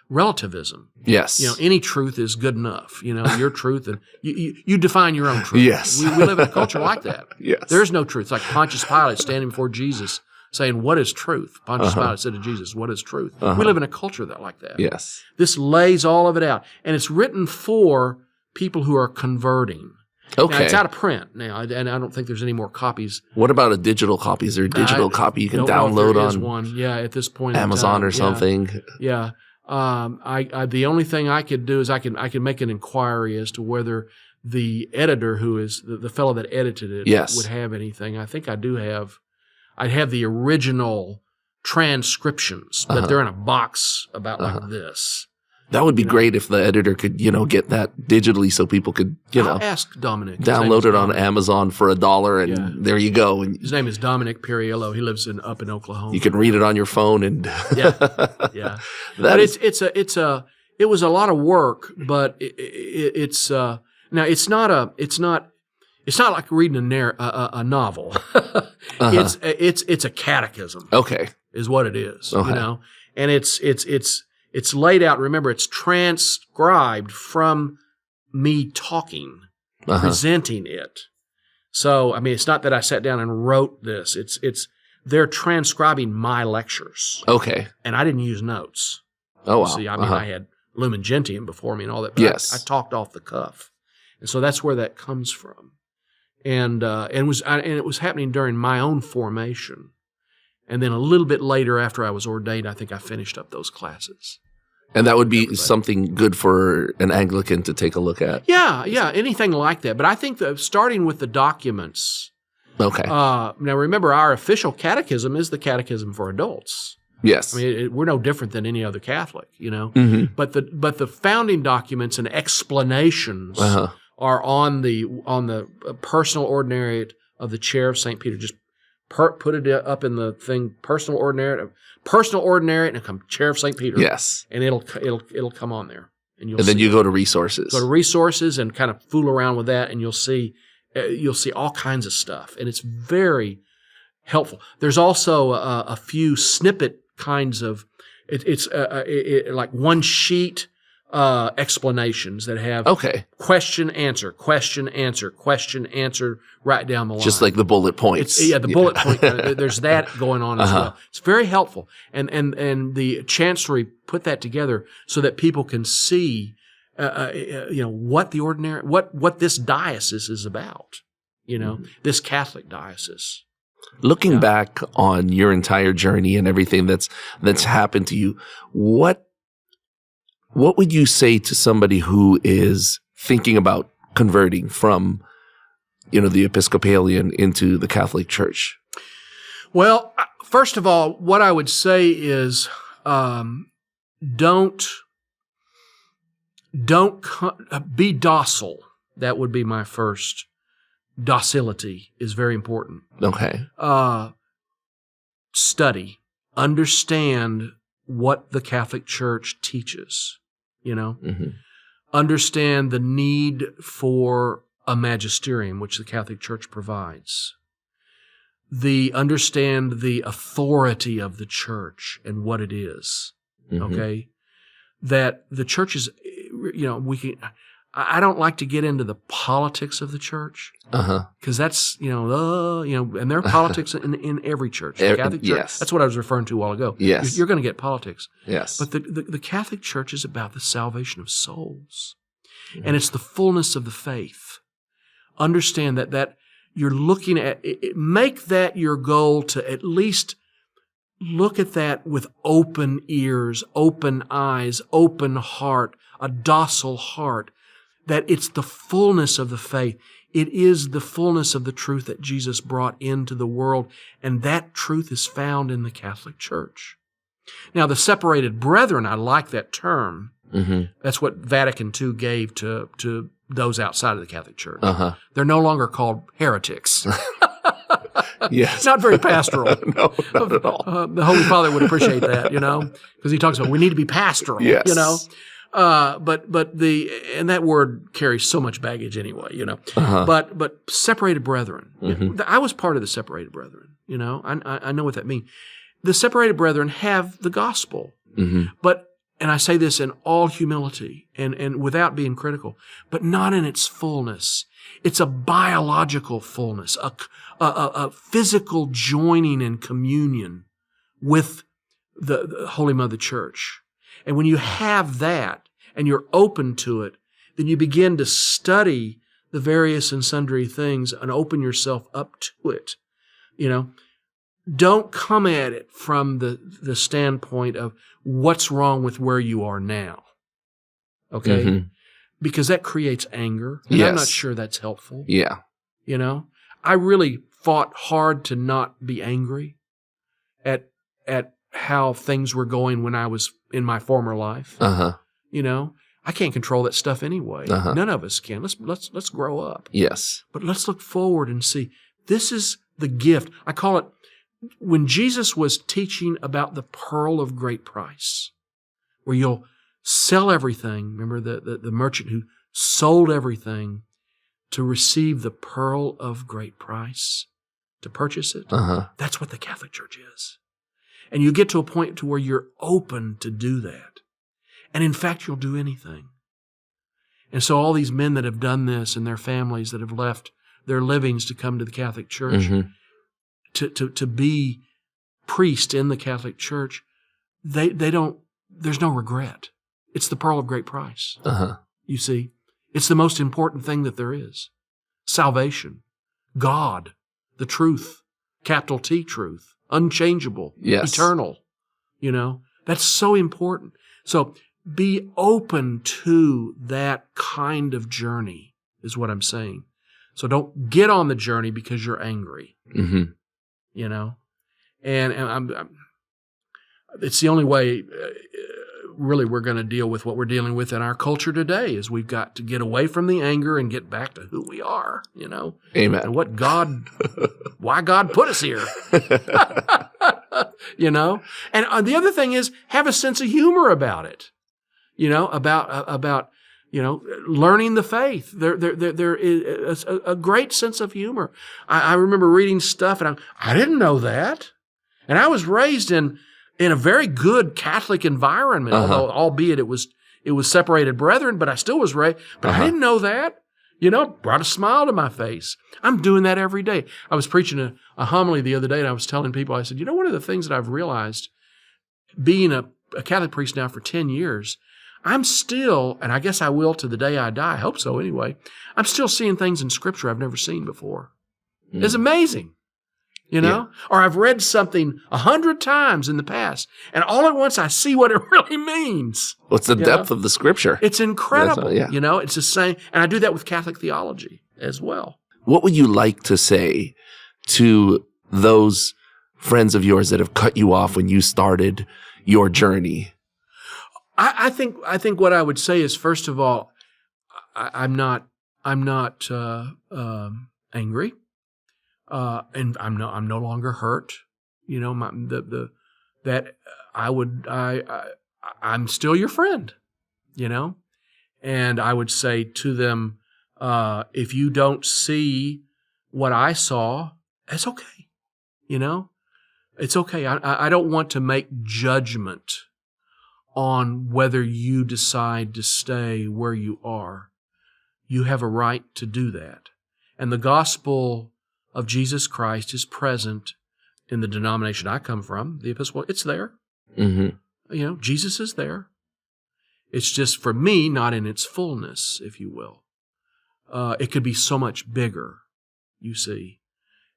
relativism. Yes. Any truth is good enough. Your truth, and you define your own truth. Yes. We live in a culture like that. Yes. There's no truth. It's like Pontius Pilate standing before Jesus saying, "What is truth?" Pontius Pilate said to Jesus, "What is truth?" We live in a culture like that. Yes. This lays all of it out, and it's written for people who are converting. Okay. Now, it's out of print now, and I don't think there's any more copies. What about a digital copy? Is there a digital copy you can download on one? Yeah, at this point Amazon or something? Yeah. The only thing I could do is I can make an inquiry as to whether the editor, who is the fellow that edited it, would have anything. I think I do have. I'd have the original transcriptions, but they're in a box about like this. That would be great if the editor could, get that digitally so people could, I'll ask Dominic. Download it on Amazon for $1 and there you go. And his name is Dominic Perriello. He lives up in Oklahoma. You can read it on your phone and yeah. But it was a lot of work, but it's now it's not like reading a novel. It's a catechism. Okay. Is what it is, and it's laid out. Remember, it's transcribed from me talking, presenting it. So, it's not that I sat down and wrote this. They're transcribing my lectures. Okay. And I didn't use notes. Oh, wow. See, I had Lumen Gentium before me and all that. But I talked off the cuff. And so that's where that comes from. And it was happening during my own formation. And then a little bit later, after I was ordained, I think I finished up those classes. And that would be something good for an Anglican to take a look at. Yeah, anything like that. But I think that starting with the documents. Okay. Now, remember, our official catechism is the Catechism for Adults. Yes. We're no different than any other Catholic, Mm-hmm. But the founding documents and explanations are on the personal ordinariate of the Chair of St. Peter. Just put it up in the thing, personal ordinariate, and it'll come Chair of St. Peter. Yes. And it'll come on there. And then you go to resources. Go to resources and kind of fool around with that, and you'll see all kinds of stuff, and it's very helpful. There's also a few snippet kinds of it's like one sheet explanations that have question answer right down the line, just like the bullet points. Bullet point. There's that going on as well. It's very helpful, and the chancellery put that together so that people can see what the ordinary what this diocese is about. This Catholic diocese. Looking back on your entire journey and everything that's happened to you, what would you say to somebody who is thinking about converting from, the Episcopalian into the Catholic Church? Well, first of all, what I would say is don't be docile. That would be my first. Docility is very important. Okay. Study, understand what the Catholic Church teaches. Understand the need for a magisterium, which the Catholic Church provides. Understand the authority of the Church and what it is. Okay, that the Church is, I don't like to get into the politics of the Church because that's and there are politics in every church. The Catholic Church. Yes. That's what I was referring to a while ago. Yes, you're going to get politics. Yes, but the Catholic Church is about the salvation of souls, and it's the fullness of the faith. Understand that you're looking at it, make that your goal to at least look at that with open ears, open eyes, open heart, a docile heart. That it's the fullness of the faith. It is the fullness of the truth that Jesus brought into the world, and that truth is found in the Catholic Church. Now, the separated brethren, I like that term. That's what Vatican II gave to those outside of the Catholic Church. They're no longer called heretics. Yes. Not very pastoral. No, not at all. The Holy Father would appreciate that, because he talks about we need to be pastoral, Yes. But that word carries so much baggage anyway, But separated brethren, I was part of the separated brethren, I know what that means. The separated brethren have the gospel, but, and I say this in all humility and without being critical, but not in its fullness. It's a biological fullness, a physical joining and communion with the Holy Mother Church. And when you have that and you're open to it, then you begin to study the various and sundry things and open yourself up to it. Don't come at it from the standpoint of what's wrong with where you are now. Okay? Because that creates anger. And I'm not sure that's helpful. Yeah. I really fought hard to not be angry at how things were going when I was in my former life. I can't control that stuff anyway. None of us can. Let's grow up. Yes. But let's look forward and see. This is the gift. I call it, when Jesus was teaching about the pearl of great price, where you'll sell everything. Remember the merchant who sold everything to receive the pearl of great price, to purchase it? That's what the Catholic Church is. And you get to a point to where you're open to do that. And in fact, you'll do anything. And so all these men that have done this and their families that have left their livings to come to the Catholic Church, to be priest in the Catholic Church, they don't, there's no regret. It's the pearl of great price. You see, it's the most important thing that there is. Salvation, God, the truth, capital T truth, unchangeable, eternal. That's so important. So be open to that kind of journey is what I'm saying. So don't get on the journey because you're angry. And it's the only way really we're going to deal with what we're dealing with in our culture today is we've got to get away from the anger and get back to who we are, Amen. And what God, why God put us here, And the other thing is have a sense of humor about it. about learning the faith. There is a great sense of humor. I remember reading stuff, and I didn't know that. And I was raised in a very good Catholic environment, although albeit it was separated brethren, but I still was raised. But I didn't know that. Brought a smile to my face. I'm doing that every day. I was preaching a homily the other day, and I was telling people, I said, one of the things that I've realized, being a Catholic priest now for 10 years, I'm still, and I guess I will to the day I die, I hope so anyway, I'm still seeing things in Scripture I've never seen before. It's amazing. Or I've read something 100 times in the past, and all at once I see what it really means. What's the depth of the Scripture? It's incredible. It's the same. And I do that with Catholic theology as well. What would you like to say to those friends of yours that have cut you off when you started your journey? I think what I would say is, first of all, I'm not angry. And I'm no longer hurt. I'm still your friend, and I would say to them, if you don't see what I saw, it's okay. It's okay. I don't want to make judgment on whether you decide to stay where you are. You have a right to do that. And the gospel of Jesus Christ is present in the denomination I come from, the Episcopal. It's there. Mm-hmm. Jesus is there. It's just, for me, not in its fullness, if you will. It could be so much bigger, you see.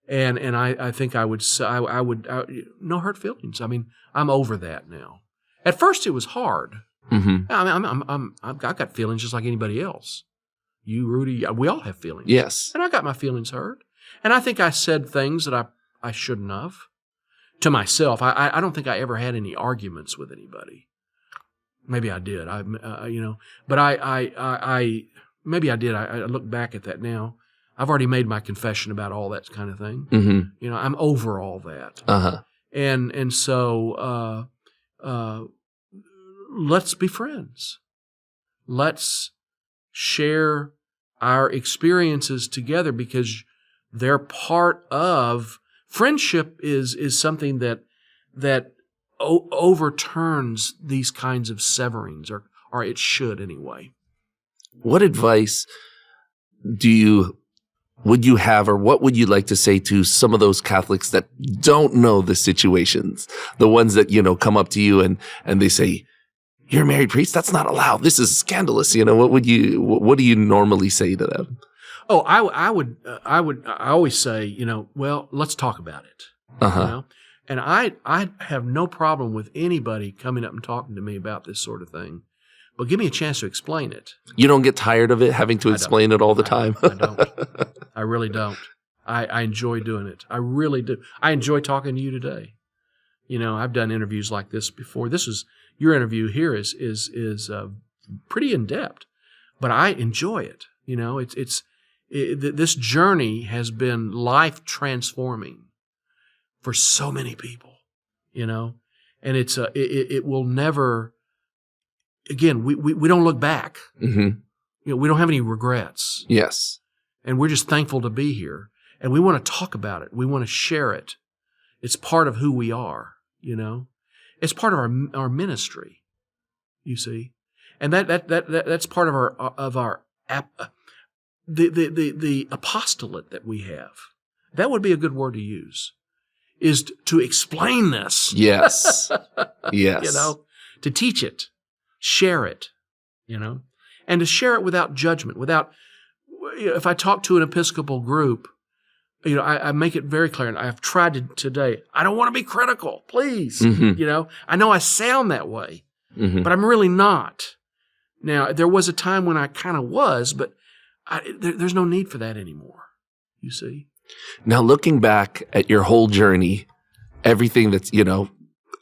And I think I would say, I would no hurt feelings. I mean, I'm over that now. At first, it was hard. Mm-hmm. I've got feelings just like anybody else. You, Rudy, we all have feelings. Yes. And I got my feelings hurt. And I think I said things that I shouldn't have to myself. I don't think I ever had any arguments with anybody. Maybe I did. But I maybe I did. I look back at that now. I've already made my confession about all that kind of thing. Mm-hmm. I'm over all that. And so let's be friends. Let's share our experiences together, because they're part of friendship. Is something that overturns these kinds of severings, or it should anyway. What advice would you have, or what would you like to say to some of those Catholics that don't know the situations, the ones that come up to you and they say, "You're a married priest? That's not allowed. This is scandalous." What do you normally say to them? Oh, I always say, well, let's talk about it. And I have no problem with anybody coming up and talking to me about this sort of thing, but give me a chance to explain it. You don't get tired of it, having to explain it all the time? I don't. I really don't. I enjoy doing it. I really do. I enjoy talking to you today. I've done interviews like this before. Your interview here is pretty in depth, but I enjoy it. This journey has been life transforming for so many people, and it will never. Again, we don't look back. Mm-hmm. We don't have any regrets. Yes, and we're just thankful to be here, and we want to talk about it. We want to share it. It's part of who we are. It's part of our ministry. You see, and that's part of our the apostolate that we have. That would be a good word to use, is to explain this. Yes. Yes. To teach it, share it, and to share it without judgment, if I talk to an Episcopal group, I make it very clear, and I've tried today, I don't want to be critical, please. Mm-hmm. I know I sound that way, mm-hmm. but I'm really not. Now, there was a time when I kind of was, but there's no need for that anymore, you see. Now, looking back at your whole journey, everything that's,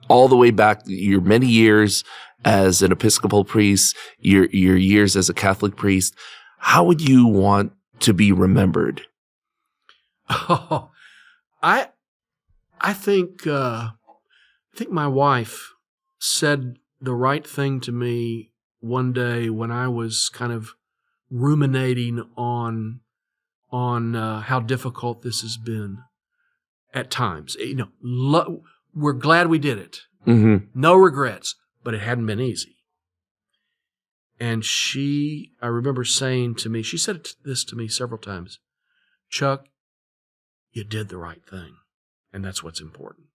all the way back, your many years as an Episcopal priest, your years as a Catholic priest, how would you want to be remembered? Oh, I think my wife said the right thing to me one day when I was kind of ruminating on how difficult this has been at times. We're glad we did it. Mm-hmm. No regrets, but it hadn't been easy. And I remember saying to me, she said this to me several times, Chuck, you did the right thing. And that's what's important.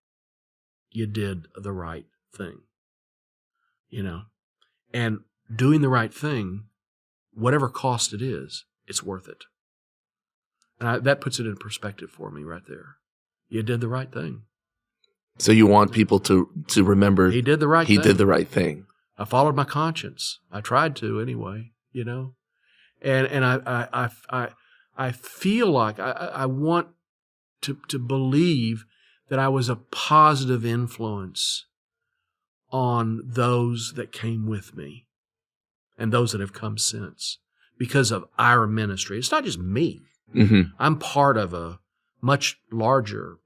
You did the right thing. And doing the right thing, whatever cost it is, it's worth it. And that puts it in perspective for me right there. You did the right thing. So you want people to remember he did the right thing. He did the right thing. I followed my conscience. I tried to anyway, And I feel like I want to believe that I was a positive influence on those that came with me and those that have come since because of our ministry. It's not just me. Mm-hmm. I'm part of a much larger,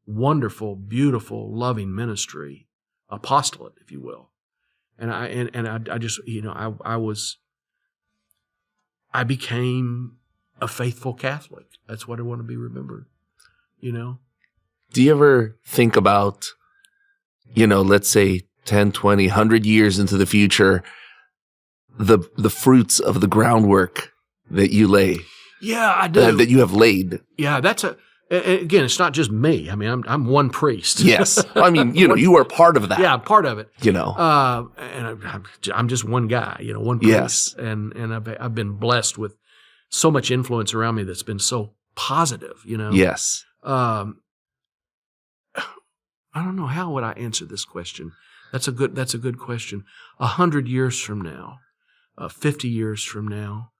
wonderful, beautiful, loving ministry, apostolate, if you will. And I just, I became a faithful Catholic. That's what I want to be remembered, Do you ever think about, let's say 10, 20, 100 years into the future, the fruits of the groundwork that you lay? Yeah, I do. That you have laid. Yeah, again, it's not just me. I mean, I'm one priest. Yes. I mean, you are part of that. Yeah, part of it. And I'm just one guy, one priest. Yes. And I've been blessed with so much influence around me that's been so positive, Yes. I don't know, how would I answer this question? That's a good question. 100 years from now, 50 years from now,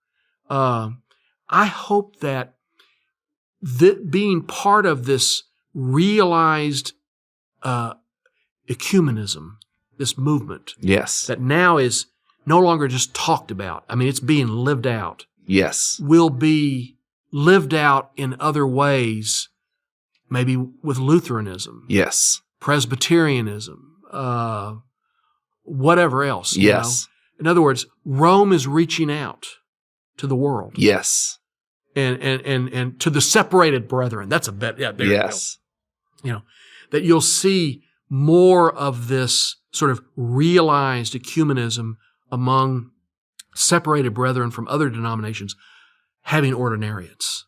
I hope that being part of this realized ecumenism, this movement, yes, that now is no longer just talked about. I mean, it's being lived out. Yes, will be lived out in other ways, maybe with Lutheranism. Yes, Presbyterianism, whatever else. Yes. In other words, Rome is reaching out to the world. Yes. And to the separated brethren. That's a bet. Yeah, there yes. You go. That you'll see more of this sort of realized ecumenism among separated brethren from other denominations having ordinariates,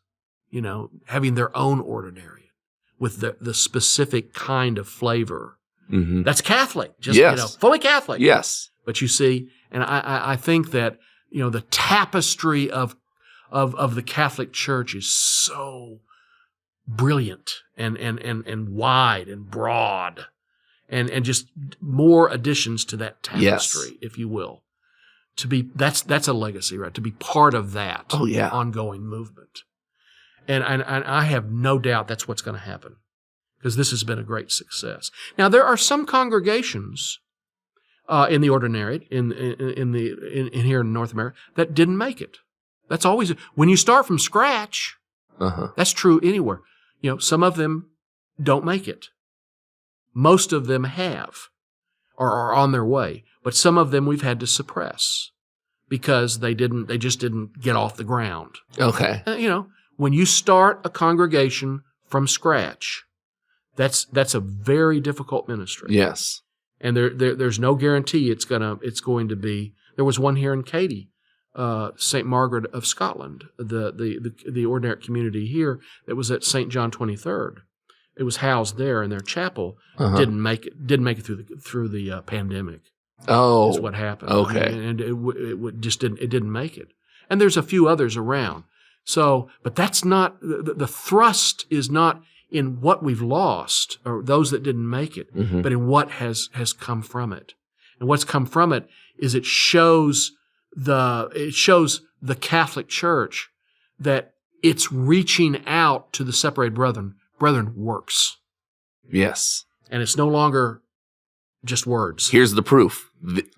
having their own ordinariate with the specific kind of flavor. Mm-hmm. That's Catholic, just, yes. Fully Catholic. Yes. But you see, and I think that, the tapestry of the Catholic Church is so brilliant and wide and broad and just more additions to that tapestry, yes. if you will. That's a legacy, right? To be part of that ongoing movement. And I have no doubt that's what's going to happen because this has been a great success. Now, there are some congregations in the Ordinariate in here in North America that didn't make it. That's always when you start from scratch. Uh-huh. That's true anywhere. Some of them don't make it. Most of them have or are on their way, but some of them we've had to suppress because they just didn't get off the ground. Okay. When you start a congregation from scratch, that's a very difficult ministry. Yes. And there's no guarantee it's going to be. There was one here in Katy, St. Margaret of Scotland, the ordinary community here that was at St. John 23rd. It was housed there in their chapel. Uh-huh. Didn't make it through the pandemic. Oh, is what happened. Okay. And it just didn't make it. And there's a few others around. So, but that's not the thrust is not in what we've lost or those that didn't make it, mm-hmm. but in what has come from it. And what's come from it is it shows the Catholic Church that it's reaching out to the separated brethren. Brethren works. Yes. And it's no longer just words. Here's the proof.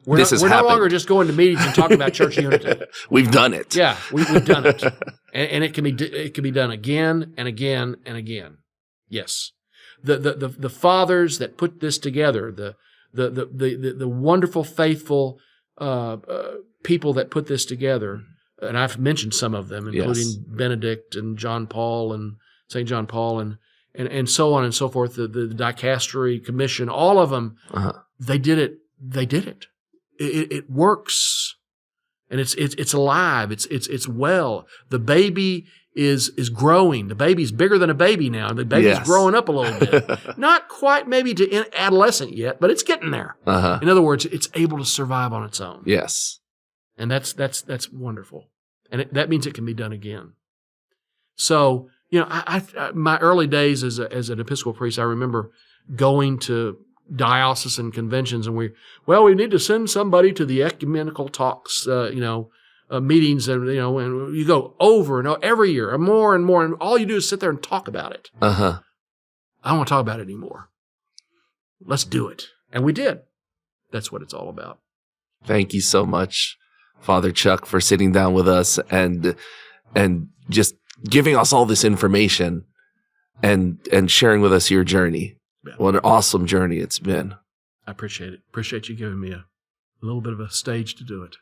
We're no longer just going to meetings and talking about church unity. We've done it. Yeah, we've done it, and it can be done again and again and again. Yes, the fathers that put this together, the wonderful, faithful people that put this together, and I've mentioned some of them, including Yes. Benedict and John Paul and St. John Paul and so on and so forth, the Dicastery Commission, all of them, they did it. They did it. It works, and it's alive. It's well. The baby is growing. The baby's bigger than a baby now. The baby's Yes. growing up a little bit. Not quite maybe to adolescent yet, but it's getting there. In other words, it's able to survive on its own. Yes. And that's wonderful. And that means it can be done again. So, I my early days as an Episcopal priest, I remember going to diocesan conventions, and we need to send somebody to the ecumenical talks, meetings, and and you go over and over every year, and more, and all you do is sit there and talk about it. I don't want to talk about it anymore. Let's do it, and we did. That's what it's all about. Thank you so much, Father Chuck, for sitting down with us and just giving us all this information and sharing with us your journey. Yeah. What an awesome journey it's been. I appreciate it. Appreciate you giving me a little bit of a stage to do it.